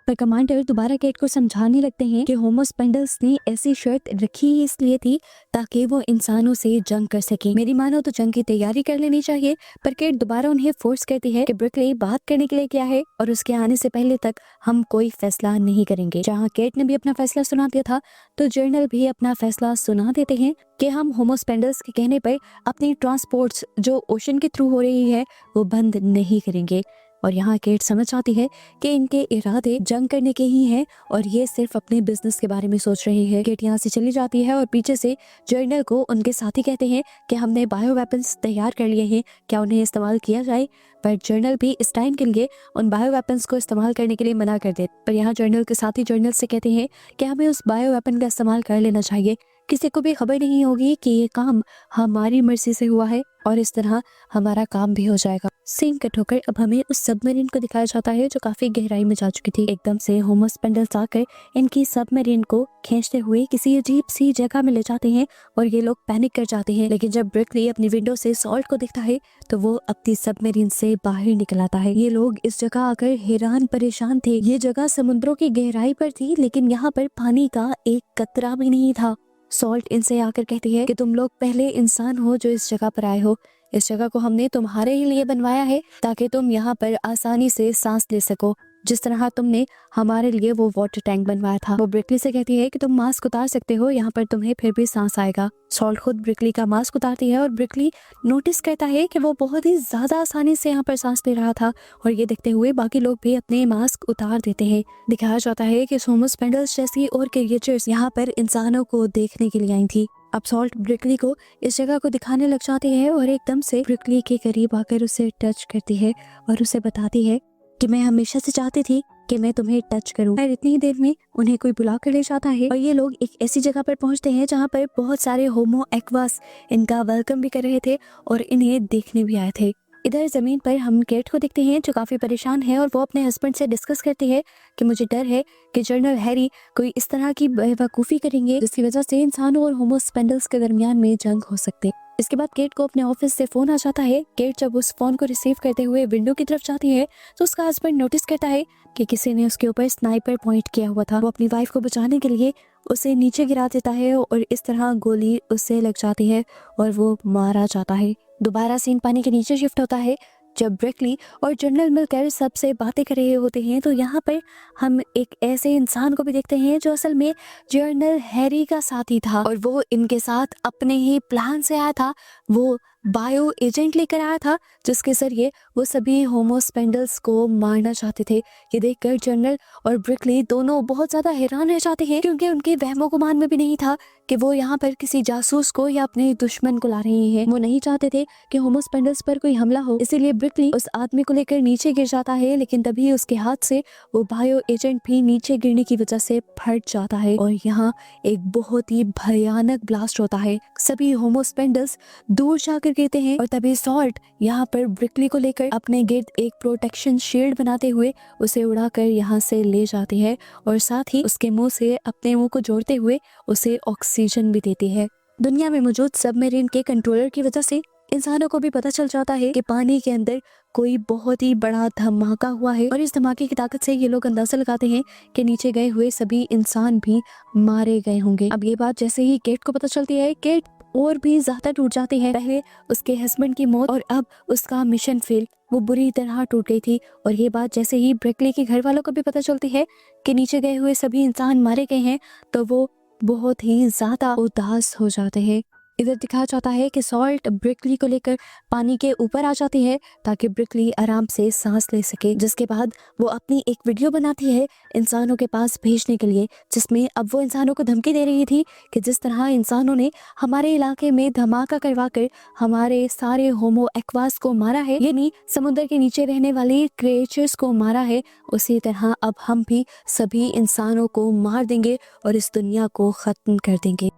पर कमांडर दोबारा केट को समझाने लगते हैं कि होमोस्पेंडल्स ने ऐसी शर्त रखी ही इसलिए थी ताकि वो इंसानों से जंग कर सके। मेरी मानो तो जंग की तैयारी कर लेनी चाहिए। पर केट दोबारा उन्हें फोर्स करती है कि ब्रिकली बात करने के लिए क्या है और उसके आने से पहले तक हम कोई फैसला नहीं करेंगे। जहाँ केट ने भी अपना फैसला सुना दिया था तो जर्नल भी अपना फैसला सुना देते हैं कि हम होमोस्पेंडल्स के कहने पर अपनी ट्रांसपोर्ट्स जो ओशन के थ्रू हो रही है वो बंद नहीं करेंगे। और यहाँ केट समझ आती है कि इनके इरादे जंग करने के ही हैं और ये सिर्फ अपने बिजनेस के बारे में सोच रहे हैं। केट यहाँ से चली जाती है और पीछे से जर्नल को उनके साथी कहते हैं कि हमने बायो वेपन्स तैयार कर लिए हैं, क्या उन्हें इस्तेमाल किया जाए। पर जर्नल भी इस टाइम के लिए उन बायो वेपन्स को इस्तेमाल करने के लिए मना कर दे। पर यहाँ जर्नल के साथी जर्नल से कहते हैं कि हमें उस बायो वेपन का इस्तेमाल कर लेना चाहिए, किसी को भी खबर नहीं होगी कि ये काम हमारी मर्जी से हुआ है और इस तरह हमारा काम भी हो जाएगा। सीन कट होकर अब हमें उस सबमरीन को दिखाया जाता है जो काफी गहराई में जा चुकी थी। एकदम से होमोस्पेंडल्स आकर इनकी सबमरीन को खींचते हुए किसी अजीब सी जगह में ले जाते हैं और ये लोग पैनिक कर जाते हैं। लेकिन जब ब्रिकली अपनी विंडो से सॉल्ट को दिखता है तो वो अपनी सबमरीन से बाहर निकल आता है। ये लोग इस जगह आकर हैरान परेशान थे। ये जगह समुद्रों की गहराई पर थी लेकिन यहाँ पर पानी का एक कतरा भी नहीं था। सॉल्ट इनसे आकर कहती है कि तुम लोग पहले इंसान हो जो इस जगह पर आए हो। इस जगह को हमने तुम्हारे ही लिए बनवाया है ताकि तुम यहाँ पर आसानी से सांस ले सको, जिस तरह तुमने हमारे लिए वो वाटर टैंक बनवाया था। वो ब्रिकली से कहती है कि तुम मास्क उतार सकते हो, यहाँ पर तुम्हें फिर भी सांस आएगा। सॉल्ट खुद ब्रिकली का मास्क उतारती है और ब्रिकली नोटिस करता है कि वो बहुत ही ज्यादा आसानी से यहाँ पर सांस ले रहा था और ये देखते हुए बाकी लोग भी अपने मास्क उतार देते हैं। दिखाया जाता है कि होमोस्पेंडल्स जैसी और क्रिएचर्स यहाँ पर इंसानों को देखने के लिए आई थी। अब सॉल्ट ब्रिकली को इस जगह को दिखाने लग जाती है और एकदम से ब्रिकली के करीब आकर उसे टच करती है और उसे बताती है कि मैं हमेशा से चाहती थी कि मैं तुम्हें टच करूं। और इतनी ही देर में उन्हें कोई बुला कर ले जाता है और ये लोग एक ऐसी जगह पर पहुंचते हैं जहां पर बहुत सारे होमो एक्वास इनका वेलकम भी कर रहे थे और इन्हें देखने भी आए थे। इधर जमीन पर हम केट को देखते हैं जो काफी परेशान है और वो अपने हस्बैंड से डिस्कस करती है कि मुझे डर है कि जनरल हैरी कोई इस तरह की बेवकूफ़ी करेंगे जिसकी वजह से इंसानों और होमो स्पेंडल्स के दरमियान में जंग हो सकते। इसके बाद केट को अपने ऑफिस से फोन आ जाता है। केट जब उस फोन को रिसीव करते हुए विंडो की तरफ जाती है तो उसका हस्बैंड नोटिस करता है कि किसी ने उसके ऊपर स्नाइपर पॉइंट किया हुआ था। वो अपनी वाइफ को बचाने के लिए उसे नीचे गिरा देता है और इस तरह गोली उससे लग जाती है और वो मारा जाता है। दोबारा सीन पानी के नीचे शिफ्ट होता है जब ब्रिकली और जनरल मिलकर सबसे बातें कर रहे होते हैं। तो यहाँ पर हम एक ऐसे इंसान को भी देखते हैं जो असल में जनरल हैरी का साथी था और वो इनके साथ अपने ही प्लान से आया था। वो बायो एजेंट लेकर आया था जिसके जरिए वो सभी होमो स्पेंडल्स को मारना चाहते थे। ये देखकर जनरल और ब्रिकली दोनों बहुत ज्यादा हैरान रह जाते हैं क्योंकि उनके वहमो गुमान में भी नहीं था कि वो यहाँ पर किसी जासूस को या अपने दुश्मन को ला रहे हैं। वो नहीं चाहते थे कि होमो स्पेंडल्स पर कोई हमला हो, इसीलिए ब्रिकली उस आदमी को लेकर नीचे गिर जाता है। लेकिन तभी उसके हाथ से वो बायो एजेंट भी नीचे गिरने की वजह से फट जाता है और यहाँ एक बहुत ही भयानक ब्लास्ट होता है। सभी होमो स्पेंडल्स दूर जाकर गिरते हैं और तभी सॉल्ट यहाँ पर ब्रिकली को लेकर अपने गिर्द एक प्रोटेक्शन शील्ड बनाते हुए उसे उड़ाकर यहाँ से ले जाती है और साथ ही उसके मुंह से अपने मुंह को जोड़ते हुए उसे ऑक्सीजन भी देती है। दुनिया में मौजूद सबमरीन के कंट्रोलर की वजह से इंसानों को भी पता चल जाता है कि पानी के अंदर कोई बहुत ही बड़ा धमाका हुआ है और इस धमाके की ताकत से ये लोग अंदाजा लगाते हैं कि नीचे गए हुए सभी इंसान भी मारे गए होंगे। अब ये बात जैसे ही केट को पता चलती है, केट और भी ज्यादा टूट जाती है। पहले उसके हस्बैंड की मौत और अब उसका मिशन फेल, वो बुरी तरह टूट गई थी। और ये बात जैसे ही ब्रिकली के घर वालों को भी पता चलती है कि नीचे गए हुए सभी इंसान मारे गए हैं तो वो बहुत ही ज्यादा उदास हो जाते हैं। इधर दिखाया जाता है कि सॉल्ट ब्रिकली को लेकर पानी के ऊपर आ जाती है ताकि ब्रिकली आराम से सांस ले सके, जिसके बाद वो अपनी एक वीडियो बनाती है इंसानों के पास भेजने के लिए, जिसमें अब वो इंसानों को धमकी दे रही थी कि जिस तरह इंसानों ने हमारे इलाके में धमाका करवा कर हमारे सारे होमो एक्वास को मारा है, यानी समुद्र के नीचे रहने वाले क्रिएचर्स को मारा है, उसी तरह अब हम भी सभी इंसानों को मार देंगे और इस दुनिया को खत्म कर देंगे।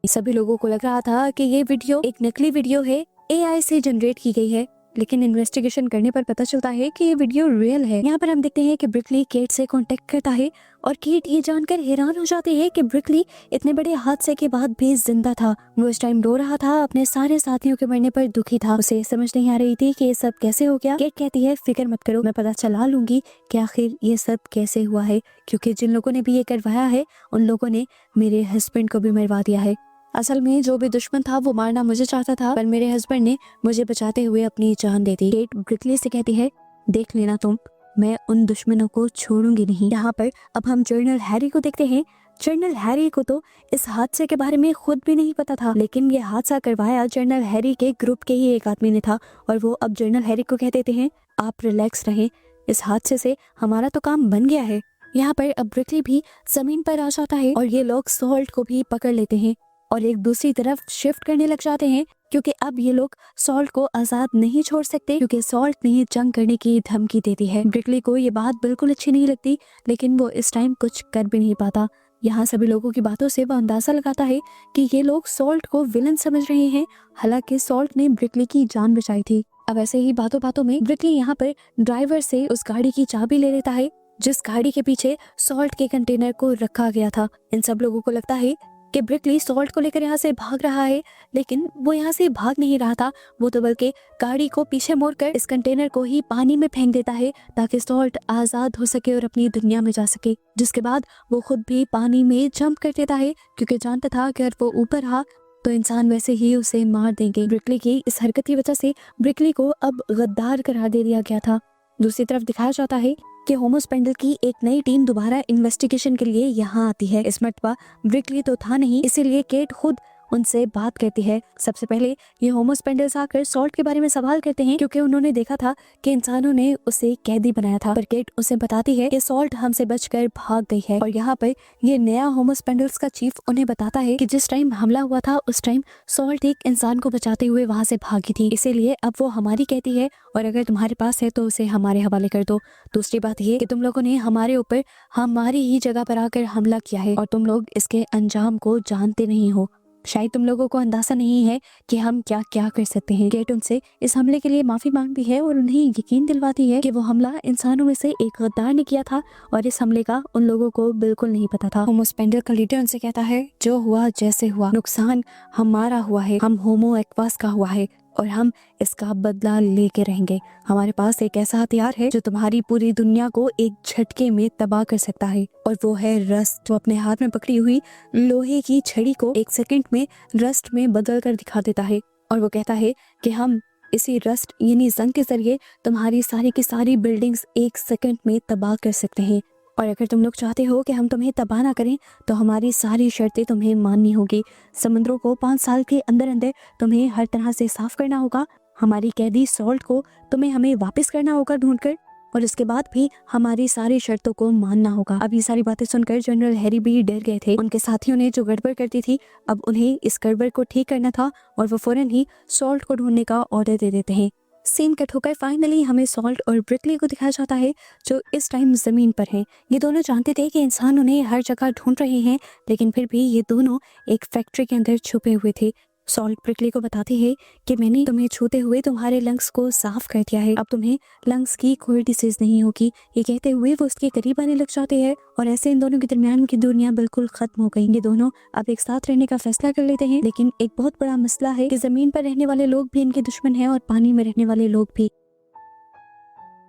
सभी लोगों को लग रहा था कि ये वीडियो एक नकली वीडियो है, एआई से जनरेट की गई है, लेकिन इन्वेस्टिगेशन करने पर पता चलता है कि ये वीडियो रियल है। यहाँ पर हम देखते हैं कि ब्रिकली केट से कांटेक्ट करता है और केट ये जानकर हैरान हो जाती है कि ब्रिकली इतने बड़े हादसे के बाद भी जिंदा था। वो इस टाइम रो रहा था, अपने सारे साथियों के मरने पर दुखी था। उसे समझ नहीं आ रही थी कि ये सब कैसे हो गया। केट कहती है फिक्र मत करो, मैं पता चला लूंगी कि आखिर ये सब कैसे हुआ है, क्योंकि जिन लोगों ने भी ये करवाया है उन लोगों ने मेरे हस्बैंड को भी मरवा दिया है। असल में जो भी दुश्मन था वो मारना मुझे चाहता था, पर मेरे हस्बैंड ने मुझे बचाते हुए अपनी जान दे दी। केट ब्रिकली से कहती है देख लेना तुम, मैं उन दुश्मनों को छोड़ूंगी नहीं। यहाँ पर अब हम जनरल हैरी को देखते हैं। जनरल हैरी को तो इस हादसे के बारे में खुद भी नहीं पता था, लेकिन ये हादसा करवाया जनरल हैरी के ग्रुप के ही एक आदमी ने था और वो अब जनरल हैरी को कह देते हैं आप रिलैक्स रहें, इस हादसे से हमारा तो काम बन गया है। यहाँ पर अब ब्रिकली भी जमीन पर आ जाता है और ये लोग सॉल्ट को भी पकड़ लेते हैं और एक दूसरी तरफ शिफ्ट करने लग जाते हैं, क्योंकि अब ये लोग सॉल्ट को आजाद नहीं छोड़ सकते, क्योंकि सॉल्ट ने जंग करने की धमकी दे दी है। ब्रिकली को ये बात बिल्कुल अच्छी नहीं लगती, लेकिन वो इस टाइम कुछ कर भी नहीं पाता। यहाँ सभी लोगों की बातों से वो अंदाजा लगाता है कि ये लोग सॉल्ट को विलन समझ रहे हैं, हालांकि सॉल्ट ने ब्रिकली की जान बचाई थी। अब ऐसे ही बातों बातों में ब्रिकली यहाँ पर ड्राइवर से उस गाड़ी की चाबी ले लेता है जिस गाड़ी के पीछे सॉल्ट के कंटेनर को रखा गया था। इन सब लोगों को लगता है कि ब्रिकली सॉल्ट को लेकर यहाँ से भाग रहा है, लेकिन वो यहाँ से भाग नहीं रहा था, वो तो बल्कि गाड़ी को पीछे मोड़कर इस कंटेनर को ही पानी में फेंक देता है ताकि सॉल्ट आजाद हो सके और अपनी दुनिया में जा सके। जिसके बाद वो खुद भी पानी में जंप कर देता है, क्योंकि जानता था कि अगर वो ऊपर रहा तो इंसान वैसे ही उसे मार देंगे। ब्रिकली की इस हरकत की वजह से ब्रिकली को अब गद्दार करार दे दिया गया था। दूसरी तरफ दिखाया जाता है कि होमो स्पेंडल की एक नई टीम दोबारा इन्वेस्टिगेशन के लिए यहाँ आती है। इस मरतबा ब्रिकली तो था नहीं, इसीलिए केट खुद उनसे बात करती है। सबसे पहले ये होमोस्पेंडल्स आकर सॉल्ट के बारे में सवाल करते हैं, क्योंकि उन्होंने देखा था कि इंसानों ने उसे कैदी बनाया था। पर केट उसे बताती है कि सॉल्ट हमसे बचकर भाग गई है। और यहाँ पर ये नया होमोस्पेंडल्स का चीफ उन्हें बताता है कि जिस टाइम हमला हुआ था उस टाइम सॉल्ट एक इंसान को बचाते हुए वहाँ से भागी थी, इसीलिए अब वो हमारी कहती है और अगर तुम्हारे पास है तो उसे हमारे हवाले कर दो। दूसरी बात ये कि तुम लोगों ने हमारे ऊपर हमारी ही जगह पर आकर हमला किया है और तुम लोग इसके अंजाम को जानते नहीं हो। शायद तुम लोगों को अंदाजा नहीं है कि हम क्या क्या कर सकते हैं। केट उनसे इस हमले के लिए माफी मांगती है और उन्हें यकीन दिलवाती है कि वो हमला इंसानों में से एक गद्दार ने किया था और इस हमले का उन लोगों को बिल्कुल नहीं पता था। होमोस्पेंडल का लीडर उनसे कहता है, जो हुआ जैसे हुआ, नुकसान हमारा हुआ है, हम होमो एक्वास का हुआ है और हम इसका बदला लेके रहेंगे। हमारे पास एक ऐसा हथियार है जो तुम्हारी पूरी दुनिया को एक झटके में तबाह कर सकता है और वो है रस्ट। जो अपने हाथ में पकड़ी हुई लोहे की छड़ी को एक सेकंड में रस्ट में बदल कर दिखा देता है और वो कहता है कि हम इसी रस्ट यानी जंग के जरिए तुम्हारी सारी की सारी बिल्डिंग्स एक सेकंड में तबाह कर सकते हैं और अगर तुम लोग चाहते हो कि हम तुम्हें तबाह ना करें तो हमारी सारी शर्तें तुम्हें माननी होगी। समुद्रों को 5 साल के अंदर अंदर तुम्हें हर तरह से साफ करना होगा। हमारी कैदी सॉल्ट को तुम्हें हमें वापस करना होगा ढूंढकर और इसके बाद भी हमारी सारी शर्तों को मानना होगा। अब ये सारी बातें सुनकर जनरल हैरी भी डर गए थे। उनके साथियों ने जो गड़बड़ करती थी अब उन्हें इस गड़बड़ को ठीक करना था और वो फौरन ही सॉल्ट को ढूंढने का ऑर्डर दे देते हैं। सीन कट होकर फाइनली हमें सॉल्ट और ब्रिकली को दिखाया जाता है जो इस टाइम जमीन पर हैं। ये दोनों जानते थे कि इंसान उन्हें हर जगह ढूंढ रहे हैं, लेकिन फिर भी ये दोनों एक फैक्ट्री के अंदर छुपे हुए थे। सॉल्ट ब्रिकली को बताती है कि मैंने तुम्हें छूते हुए तुम्हारे लंग्स को साफ कर दिया है, अब तुम्हें लंग्स की कोई डिसीज नहीं होगी। ये कहते हुए वो उसके करीब आने लग जाते हैं और ऐसे इन दोनों के दरमियान की दूरियां बिल्कुल खत्म हो गई। ये दोनों अब एक साथ रहने का फैसला कर लेते हैं, लेकिन एक बहुत बड़ा मसला है कि जमीन पर रहने वाले लोग भी इनके दुश्मन हैं और पानी में रहने वाले लोग भी।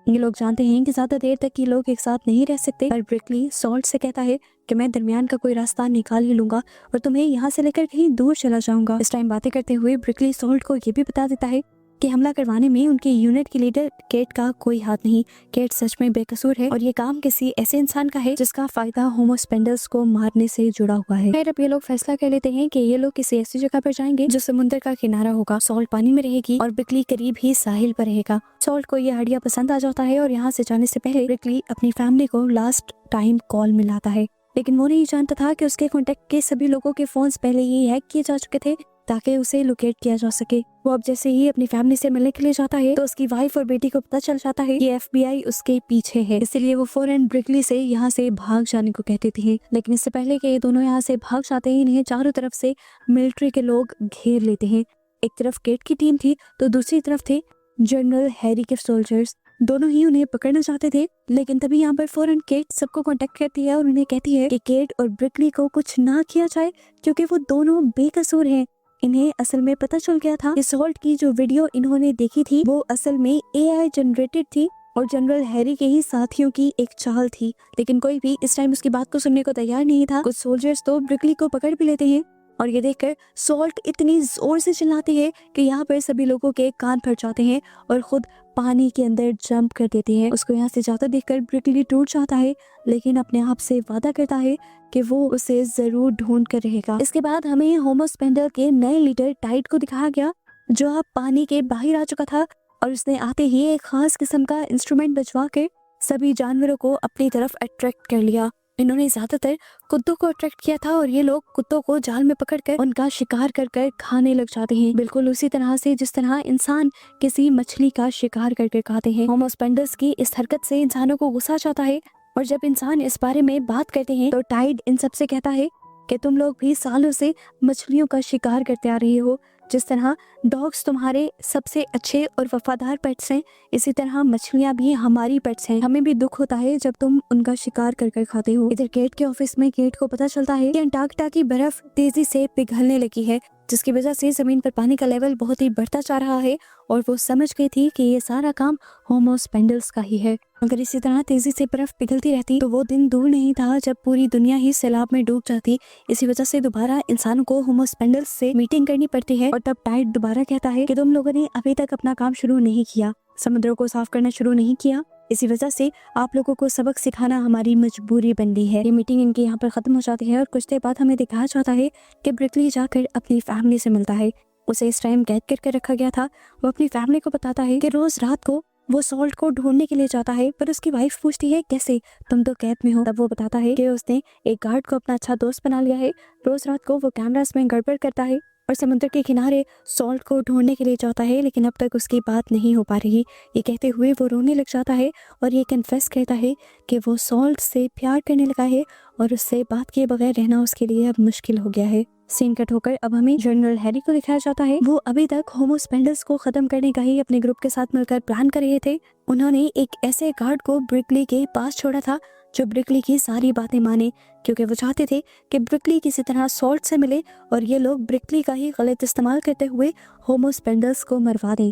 ये लोग जानते हैं कि ज्यादा देर तक ये लोग एक साथ नहीं रह सकते, पर ब्रिकली सॉल्ट से कहता है कि मैं दरमियान का कोई रास्ता निकाल ही लूंगा और तुम्हें यहाँ से लेकर कहीं दूर चला जाऊंगा। इस टाइम बातें करते हुए ब्रिकली सॉल्ट को ये भी बता देता है कि हमला करवाने में उनके यूनिट की लीडर केट का कोई हाथ नहीं। केट सच में बेकसूर है और ये काम किसी ऐसे इंसान का है जिसका फायदा होमोस्पेंडल्स को मारने से जुड़ा हुआ है। फिर अब ये लोग फैसला कर लेते हैं कि ये लोग किसी ऐसी जगह पर जाएंगे जो समुद्र का किनारा होगा। सॉल्ट पानी में रहेगी और ब्रिकली करीब ही साहिल पर रहेगा। सॉल्ट को ये आइडिया पसंद आ जाता है और यहाँ से जाने से पहले ब्रिकली अपनी फैमिली को लास्ट टाइम कॉल मिलाता है, लेकिन वो नहीं जानता था कि उसके कॉन्टेक्ट के सभी लोगों के फोन्स पहले ही हैक किए जा चुके थे ताकि उसे लोकेट किया जा सके। वो अब जैसे ही अपनी फैमिली से मिलने के लिए जाता है तो उसकी वाइफ और बेटी को पता चल जाता है कि FBI उसके पीछे है, इसलिए वो फौरन ब्रिकली से यहाँ से भाग जाने को कहते थे। लेकिन इससे पहले कि ये दोनों यहाँ से भाग जाते हैं इन्हें चारों तरफ से मिलिट्री के लोग घेर लेते हैं। एक तरफ केट की टीम थी तो दूसरी तरफ थे जनरल हैरी के सोल्जर्स। दोनों ही उन्हें पकड़ना चाहते थे, लेकिन तभी यहाँ पर फौरन केट सबको कांटेक्ट करती है और उन्हें कहती है कि केट और ब्रिकली को कुछ ना किया जाए क्योंकि वो दोनों बेकसूर हैं। इन्हें असल में पता चल गया था कि सॉल्ट की जो वीडियो इन्होंने देखी थी वो असल में AI जनरेटेड थी और जनरल हैरी के ही साथियों की एक चाल थी, लेकिन कोई भी इस टाइम उसकी बात को सुनने को तैयार नहीं था। कुछ सोल्जर्स तो ब्रिकली को पकड़ भी लेते हैं और ये देखकर सॉल्ट इतनी जोर से चिल्लाती है कि यहाँ पर सभी लोगों के कान फट जाते हैं और खुद पानी के अंदर जंप कर देते हैं। उसको यहाँ से जाता देखकर ब्रिकली टूट जाता है, लेकिन अपने आप से वादा करता है कि वो उसे जरूर ढूंढ कर रहेगा। इसके बाद हमें होमोस्पेंडल के नए लीडर टाइड को दिखाया गया जो अब पानी के बाहर आ चुका था और उसने आते ही एक खास किस्म का इंस्ट्रूमेंट बजवा कर सभी जानवरों को अपनी तरफ अट्रैक्ट कर लिया। इन्होंने ज्यादातर कुत्तों को अट्रैक्ट किया था और ये लोग कुत्तों को जाल में पकड़कर उनका शिकार कर कर खाने लग जाते हैं, बिल्कुल उसी तरह से जिस तरह इंसान किसी मछली का शिकार करके खाते हैं। होमोस्पेंडल्स की इस हरकत से इंसानों को गुस्सा आता है और जब इंसान इस बारे में बात करते हैं तो टाइड इन सबसे कहता है कि तुम लोग भी सालों से मछलियों का शिकार करते आ रहे हो। जिस तरह डॉग्स तुम्हारे सबसे अच्छे और वफादार पेट्स हैं, इसी तरह मछलियां भी हमारी पेट्स हैं। हमें भी दुख होता है जब तुम उनका शिकार कर कर खाते हो। इधर केट के ऑफिस में केट को पता चलता है कि अंटार्कटिका की बर्फ तेजी से पिघलने लगी है, जिसकी वजह से जमीन पर पानी का लेवल बहुत ही बढ़ता जा रहा है और वो समझ गई थी कि ये सारा काम होमोस्पेंडल्स का ही है। अगर इसी तरह तेजी से बर्फ पिघलती रहती तो वो दिन दूर नहीं था जब पूरी दुनिया ही सैलाब में डूब जाती। इसी वजह से दोबारा इंसानों को होमोस्पेंडल्स से मीटिंग करनी पड़ती है और तब टाइड दोबारा कहता है कि तुम लोगों ने अभी तक अपना काम शुरू नहीं किया, समुद्रों को साफ करना शुरू नहीं किया इसी वजह से आप लोगों को सबक सिखाना हमारी मजबूरी बन गई है। ये मीटिंग इनकी यहाँ पर ख़त्म हो जाती है और कुछ देर बाद हमें दिखाया जाता है कि ब्रिकली जाकर अपनी फैमिली से मिलता है। उसे इस टाइम कैद करके रखा गया था। वो अपनी फैमिली को बताता है कि रोज़ रात को वो सॉल्ट को ढूंढने के लिए जाता है, पर उसकी वाइफ पूछती है कैसे, तुम तो कैद में हो। तब वो बताता है कि उसने एक गार्ड को अपना अच्छा दोस्त बना लिया है। रोज रात को वो कैमरास में गड़बड़ करता है और समुद्र के किनारे सॉल्ट को ढूंढने के लिए जाता है, लेकिन अब तक उसकी बात नहीं हो पा रही। ये कहते हुए वो रोने लग जाता है और ये कन्फेस कहता है कि वो सॉल्ट से प्यार करने लगा है और उससे बात किए बगैर रहना उसके लिए अब मुश्किल हो गया है। सीन कट होकर अब हमें जनरल हैरी को दिखाया जाता है। वो अभी तक होमो स्पेंडल्स को खत्म करने का ही अपने ग्रुप के साथ मिलकर प्लान कर रहे थे। उन्होंने एक ऐसे गार्ड को ब्रिकली के पास छोड़ा था जो ब्रिकली की सारी बातें माने, क्योंकि वो चाहते थे कि ब्रिकली किसी तरह सॉल्ट से मिले और ये लोग ब्रिकली का ही गलत इस्तेमाल करते हुए होमो स्पेंडल्स को मरवा दें।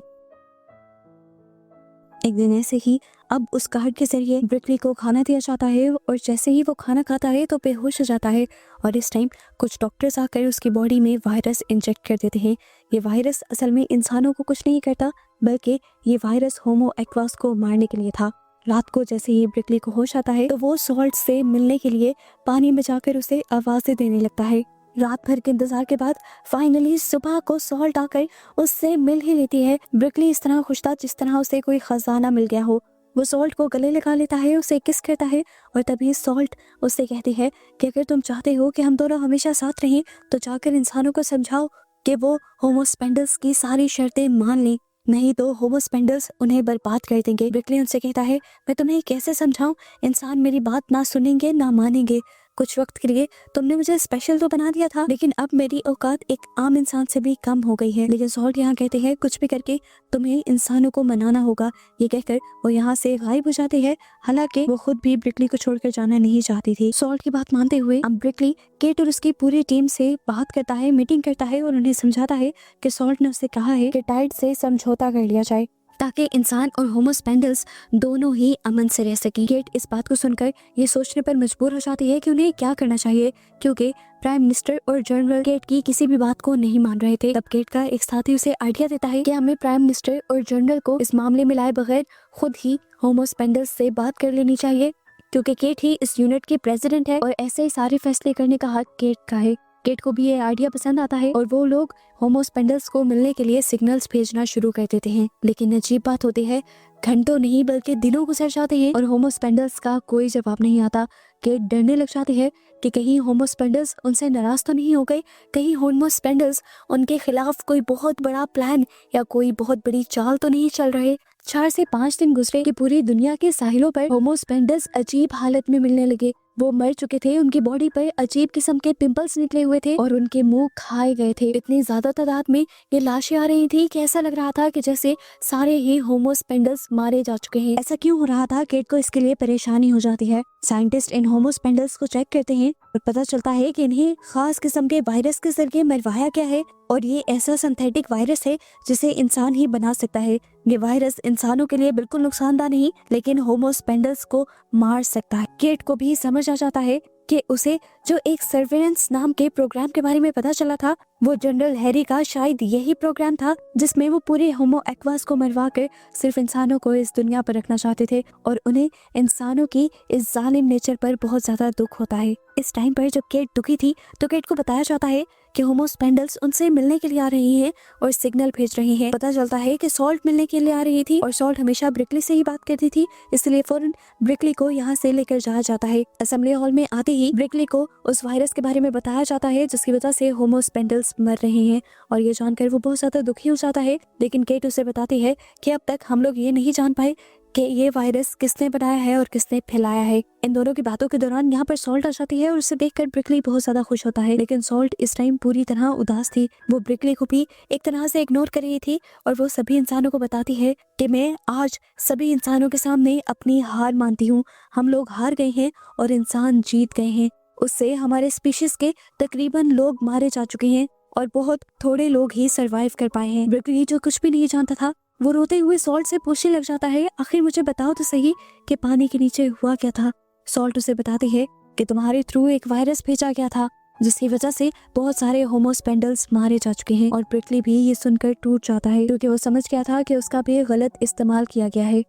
एक दिन ऐसे ही अब उस गार्ड के जरिए ब्रिकली को खाना दिया जाता है और जैसे ही वो खाना खाता है तो बेहोश हो जाता है और इस टाइम कुछ डॉक्टर्स आकर उसकी बॉडी में वायरस इंजेक्ट कर देते हैं। ये वायरस असल में इंसानों को कुछ नहीं करता, बल्कि ये वायरस होमो एक्वास को मारने के लिए था। रात को जैसे ही ब्रिकली को होश आता है तो वो सॉल्ट से मिलने के लिए पानी में जाकर उसे आवाज़ें देने लगता है। रात भर के इंतजार के बाद फाइनली सुबह को सॉल्ट आकर उससे मिल ही लेती है। ब्रिकली इस तरह खुश था जिस तरह उसे कोई खजाना मिल गया हो। वो सॉल्ट को गले लगा लेता है, उसे किस करता है और तभी सॉल्ट उससे कहती है कि अगर तुम चाहते हो कि हम दोनों हमेशा साथ रहें तो जाकर इंसानों को समझाओ कि वो होमो स्पेंडल्स की सारी शर्तें मान लें, नहीं तो होमो स्पेंडल्स उन्हें बर्बाद कर देंगे। ब्रिकली उनसे कहता है मैं तुम्हें कैसे समझाऊं, इंसान मेरी बात ना सुनेंगे ना मानेंगे। कुछ वक्त के लिए तुमने मुझे स्पेशल तो बना दिया था, लेकिन अब मेरी औकात एक आम इंसान से भी कम हो गई है। लेकिन सॉल्ट यहाँ कहते हैं कुछ भी करके तुम्हें इंसानों को मनाना होगा। ये कहकर वो यहाँ से गायब हो जाती है। हालांकि वो खुद भी ब्रिकली को छोड़कर जाना नहीं चाहती थी। सॉल्ट की बात मानते हुए अब ब्रिकली केट और उसकी पूरी टीम से बात करता है, मीटिंग करता है और उन्हें समझाता है कि सॉल्ट ने उससे कहा है कि टाइड से समझौता कर लिया जाए ताकि इंसान और होमो स्पेंडल्स दोनों ही अमन से रह सकें। केट इस बात को सुनकर ये सोचने पर मजबूर हो जाती है कि उन्हें क्या करना चाहिए, क्योंकि प्राइम मिनिस्टर और जनरल केट की किसी भी बात को नहीं मान रहे थे। तब केट का एक साथी उसे आइडिया देता है कि हमें प्राइम मिनिस्टर और जनरल को इस मामले में लाए बगैर खुद ही होमो स्पेंडल्स से बात कर लेनी चाहिए, क्योंकि केट ही इस यूनिट की प्रेसिडेंट है और ऐसे ही सारे फैसले करने का हक केट का है। केट को भी ये आइडिया पसंद आता है और वो लोग होमो स्पेंडल्स को मिलने के लिए सिग्नल्स भेजना शुरू कर देते हैं। लेकिन अजीब बात होती है, घंटों नहीं बल्कि दिनों गुजर जाते हैं और होमो स्पेंडल्स का कोई जवाब नहीं आता। केट डरने लग जाती है कि कहीं होमो स्पेंडल्स उनसे नाराज तो नहीं हो गए, कहीं होमो स्पेंडल्स उनके खिलाफ कोई बहुत बड़ा प्लान या कोई बहुत बड़ी चाल तो नहीं चल रहे। 4 से 5 दिन गुजरे कि पूरी दुनिया के साहिलों पर होमो स्पेंडल्स अजीब हालत में मिलने लगे। वो मर चुके थे, उनकी बॉडी पर अजीब किस्म के पिंपल्स निकले हुए थे और उनके मुंह खाए गए थे। इतनी ज्यादा तादाद में ये लाशें आ रही थी कि ऐसा लग रहा था कि जैसे सारे ही होमो स्पेंडल्स मारे जा चुके हैं। ऐसा क्यों हो रहा था, केट को इसके लिए परेशानी हो जाती है। साइंटिस्ट इन होमो स्पेंडल्स को चेक करते हैं और पता चलता है कि इन्हें खास किस्म के वायरस के जरिए मरवाया गया है और ये ऐसा सिंथेटिक वायरस है जिसे इंसान ही बना सकता है। ये वायरस इंसानों के लिए बिल्कुल नुकसानदार नहीं, लेकिन होमो स्पेंडल्स को मार सकता है। केट को भी समझ आ जाता है कि उसे जो एक सर्वेलेंस नाम के प्रोग्राम के बारे में पता चला था, वो जनरल हैरी का शायद यही प्रोग्राम था जिसमें वो पूरे होमो एक्वास को मरवा कर सिर्फ इंसानों को इस दुनिया पर रखना चाहते थे और उन्हें इंसानों की इस जालिम नेचर पर बहुत ज्यादा दुख होता है। इस टाइम पर जब केट दुखी थी तो केट को बताया जाता है कि होमो स्पेंडल्स उनसे मिलने के लिए आ रही हैं और सिग्नल भेज रहे हैं। पता चलता है कि सॉल्ट मिलने के लिए आ रही थी और सॉल्ट हमेशा ब्रिकली से ही बात करती थी, इसलिए फौरन ब्रिकली को यहाँ से लेकर जाया जाता है। असेंबली हॉल में आते ही ब्रिकली को उस वायरस के बारे में बताया जाता है जिसकी वजह से होमो स्पेंडल्स मर रहे हैं और ये जानकर वो बहुत ज्यादा दुखी हो जाता है। लेकिन केट उसे बताती है कि अब तक हम लोग ये नहीं जान पाए कि ये वायरस किसने बनाया है और किसने फैलाया है। इन दोनों की बातों के दौरान यहाँ पर सॉल्ट आ जाती है और उसे देखकर ब्रिकली बहुत ज्यादा खुश होता है, लेकिन सॉल्ट इस टाइम पूरी तरह उदास थी। वो ब्रिकली को भी एक तरह से इग्नोर कर रही थी और वो सभी इंसानों को बताती है कि मैं आज सभी इंसानों के सामने अपनी हार मानती हूँ। हम लोग हार गए हैं और इंसान जीत गए हैं। उससे हमारे स्पीशीज के तकरीबन लोग मारे जा चुके हैं और बहुत थोड़े लोग ही सरवाइव कर पाए हैं। ब्रिकली जो कुछ भी नहीं जानता था वो रोते हुए सॉल्ट से पूछने लग जाता है, आखिर मुझे बताओ तो सही कि पानी के नीचे हुआ क्या था। सॉल्ट उसे बताती है कि तुम्हारे थ्रू एक वायरस भेजा गया था जिसकी वजह से बहुत सारे होमो स्पेंडल्स मारे जा चुके हैं और ब्रिकली भी ये सुनकर टूट जाता है क्योंकि वो समझ गया था कि उसका भी गलत इस्तेमाल किया गया है।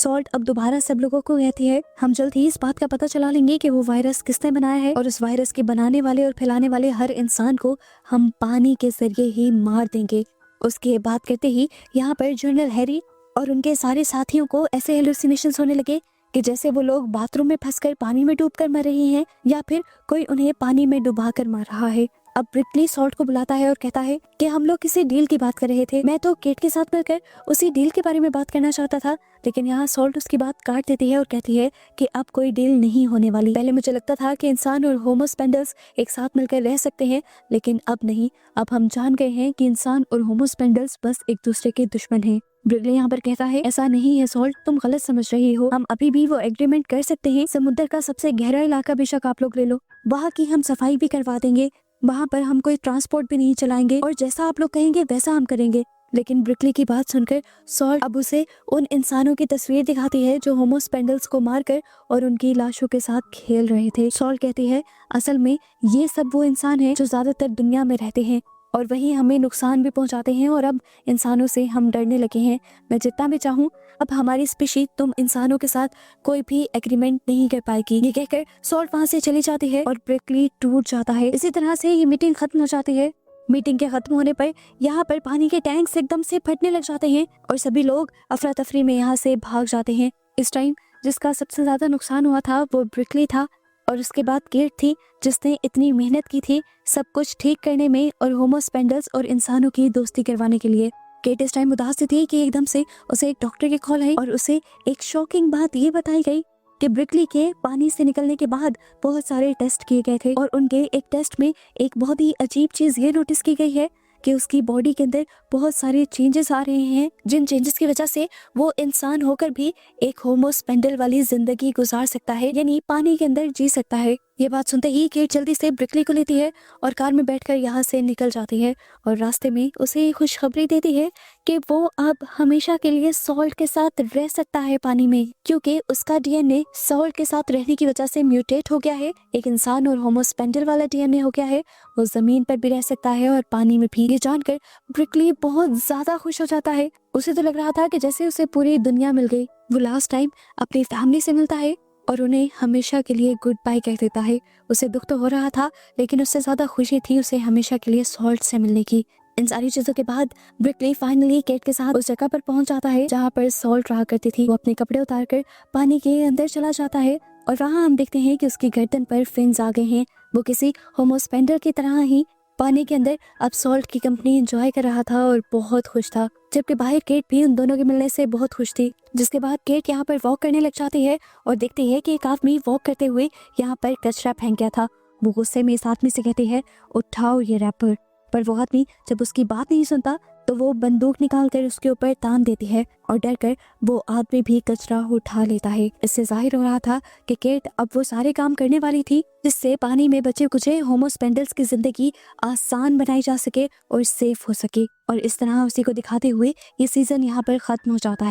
सॉल्ट अब दोबारा सब लोगों को कहती है हम जल्द ही इस बात का पता चला लेंगे कि वो वायरस किसने बनाया है और उस वायरस के बनाने वाले और फैलाने वाले हर इंसान को हम पानी के जरिए ही मार देंगे। उसके बात करते ही यहाँ पर जनरल हैरी और उनके सारे साथियों को ऐसे हेलुसिनेशंस होने लगे कि जैसे वो लोग बाथरूम में फंसकर पानी में डूबकर मर रहे हैं या फिर कोई उन्हें पानी में डुबाकर मार रहा है। अब ब्रिकली सॉल्ट को बुलाता है और कहता है कि हम लोग किसी डील की बात कर रहे थे, मैं तो केट के साथ मिलकर उसी डील के बारे में बात करना चाहता था। लेकिन यहाँ सॉल्ट उसकी बात काट देती है और कहती है कि अब कोई डील नहीं होने वाली। पहले मुझे लगता था कि इंसान और होमो स्पेंडल्स एक साथ मिलकर रह सकते हैं, लेकिन अब नहीं। अब हम जान गए हैं कि इंसान और होमो स्पेंडल्स बस एक दूसरे के दुश्मन हैं। ब्रिगली यहाँ पर कहता है ऐसा नहीं है सॉल्ट, तुम गलत समझ रही हो। हम अभी भी वो एग्रीमेंट कर सकते हैं। समुद्र का सबसे गहरा इलाका बेशक आप लोग ले लो, वहाँ की हम सफाई भी करवा देंगे, वहाँ पर हम कोई ट्रांसपोर्ट भी नहीं चलाएंगे और जैसा आप लोग कहेंगे वैसा हम करेंगे। लेकिन ब्रिकली की बात सुनकर सॉल्ट अब उसे उन इंसानों की तस्वीर दिखाती है जो होमो स्पेंडल्स को मारकर और उनकी लाशों के साथ खेल रहे थे। सॉल्ट कहती है असल में ये सब वो इंसान हैं जो ज्यादातर दुनिया में रहते हैं और वही हमें नुकसान भी पहुंचाते हैं और अब इंसानों से हम डरने लगे हैं। मैं जितना भी चाहूँ अब हमारी स्पीशीज तुम इंसानों के साथ कोई भी एग्रीमेंट नहीं कर पाएगी। ये कहकर सॉल्ट वहाँ से चली जाती है और ब्रिकली टूट जाता है। इसी तरह से ये मीटिंग खत्म हो जाती है। मीटिंग के खत्म होने पर यहाँ पर पानी के टैंक्स एकदम से फटने लग जाते हैं और सभी लोग अफरा तफरी में यहाँ से भाग जाते हैं। इस टाइम जिसका सबसे ज्यादा नुकसान हुआ था वो ब्रिकली था और उसके बाद केट थी जिसने इतनी मेहनत की थी सब कुछ ठीक करने में और होमो स्पेंडल्स और इंसानों की दोस्ती करवाने के लिए। केट इस टाइम उदास थी कि एकदम से उसे एक डॉक्टर की कॉल आई और उसे एक शॉकिंग बात ये बताई गई कि ब्रिकली के पानी से निकलने के बाद बहुत सारे टेस्ट किए गए थे और उनके एक टेस्ट में एक बहुत ही अजीब चीज ये नोटिस की गई है कि उसकी बॉडी के अंदर बहुत सारे चेंजेस आ रहे हैं, जिन चेंजेस की वजह से वो इंसान होकर भी एक होमो स्पेंडल वाली जिंदगी गुजार सकता है, यानी पानी के अंदर जी सकता है। ये बात सुनते ही केट जल्दी से ब्रिकली को लेती है और कार में बैठकर यहाँ से निकल जाती है और रास्ते में उसे खुशखबरी देती है कि वो अब हमेशा के लिए सॉल्ट के साथ रह सकता है पानी में, क्योंकि उसका डीएनए सॉल्ट के साथ रहने की वजह से म्यूटेट हो गया है। एक इंसान और होमो स्पेंडल वाला डीएनए हो गया है, वो जमीन पर भी रह सकता है और पानी में भी। ये जानकर ब्रिकली बहुत ज्यादा खुश हो जाता है। उसे तो लग रहा था कि जैसे उसे पूरी दुनिया मिल गई। वो लास्ट टाइम अपनी फैमिली से मिलता है और उन्हें हमेशा के लिए गुड बाय कह देता है। उसे दुख तो हो रहा था लेकिन उससे ज्यादा खुशी थी उसे हमेशा के लिए सॉल्ट से मिलने की। इन सारी चीजों के बाद ब्रिकली फाइनली केट के साथ उस जगह पर पहुंच जाता है जहाँ पर सॉल्ट रहा करती थी। वो अपने कपड़े उतारकर पानी के अंदर चला जाता है और वहाँ हम देखते हैं कि उसकी गर्दन पर फिन्स आ गए हैं। वो किसी होमो स्पेंडल की तरह ही पानी के अंदर अब सॉल्ट की कंपनी एंजॉय कर रहा था और बहुत खुश था, जबकि बाहर केट भी उन दोनों के मिलने से बहुत खुश थी। जिसके बाद केट यहाँ पर वॉक करने लग जाती है और देखती है कि एक आदमी वॉक करते हुए यहाँ पर कचरा फेंक गया था। वो गुस्से में इस आदमी से कहती है उठाओ ये रैपर, पर वो आदमी जब उसकी बात नहीं सुनता तो वो बंदूक निकाल कर उसके ऊपर तान देती है और डर कर वो आदमी भी कचरा उठा लेता है। इससे जाहिर हो रहा था कि केट अब वो सारे काम करने वाली थी जिससे पानी में बचे कुचे होमो स्पेंडल्स की जिंदगी आसान बनाई जा सके और सेफ हो सके। और इस तरह उसी को दिखाते हुए ये सीजन यहाँ पर खत्म हो जाता है।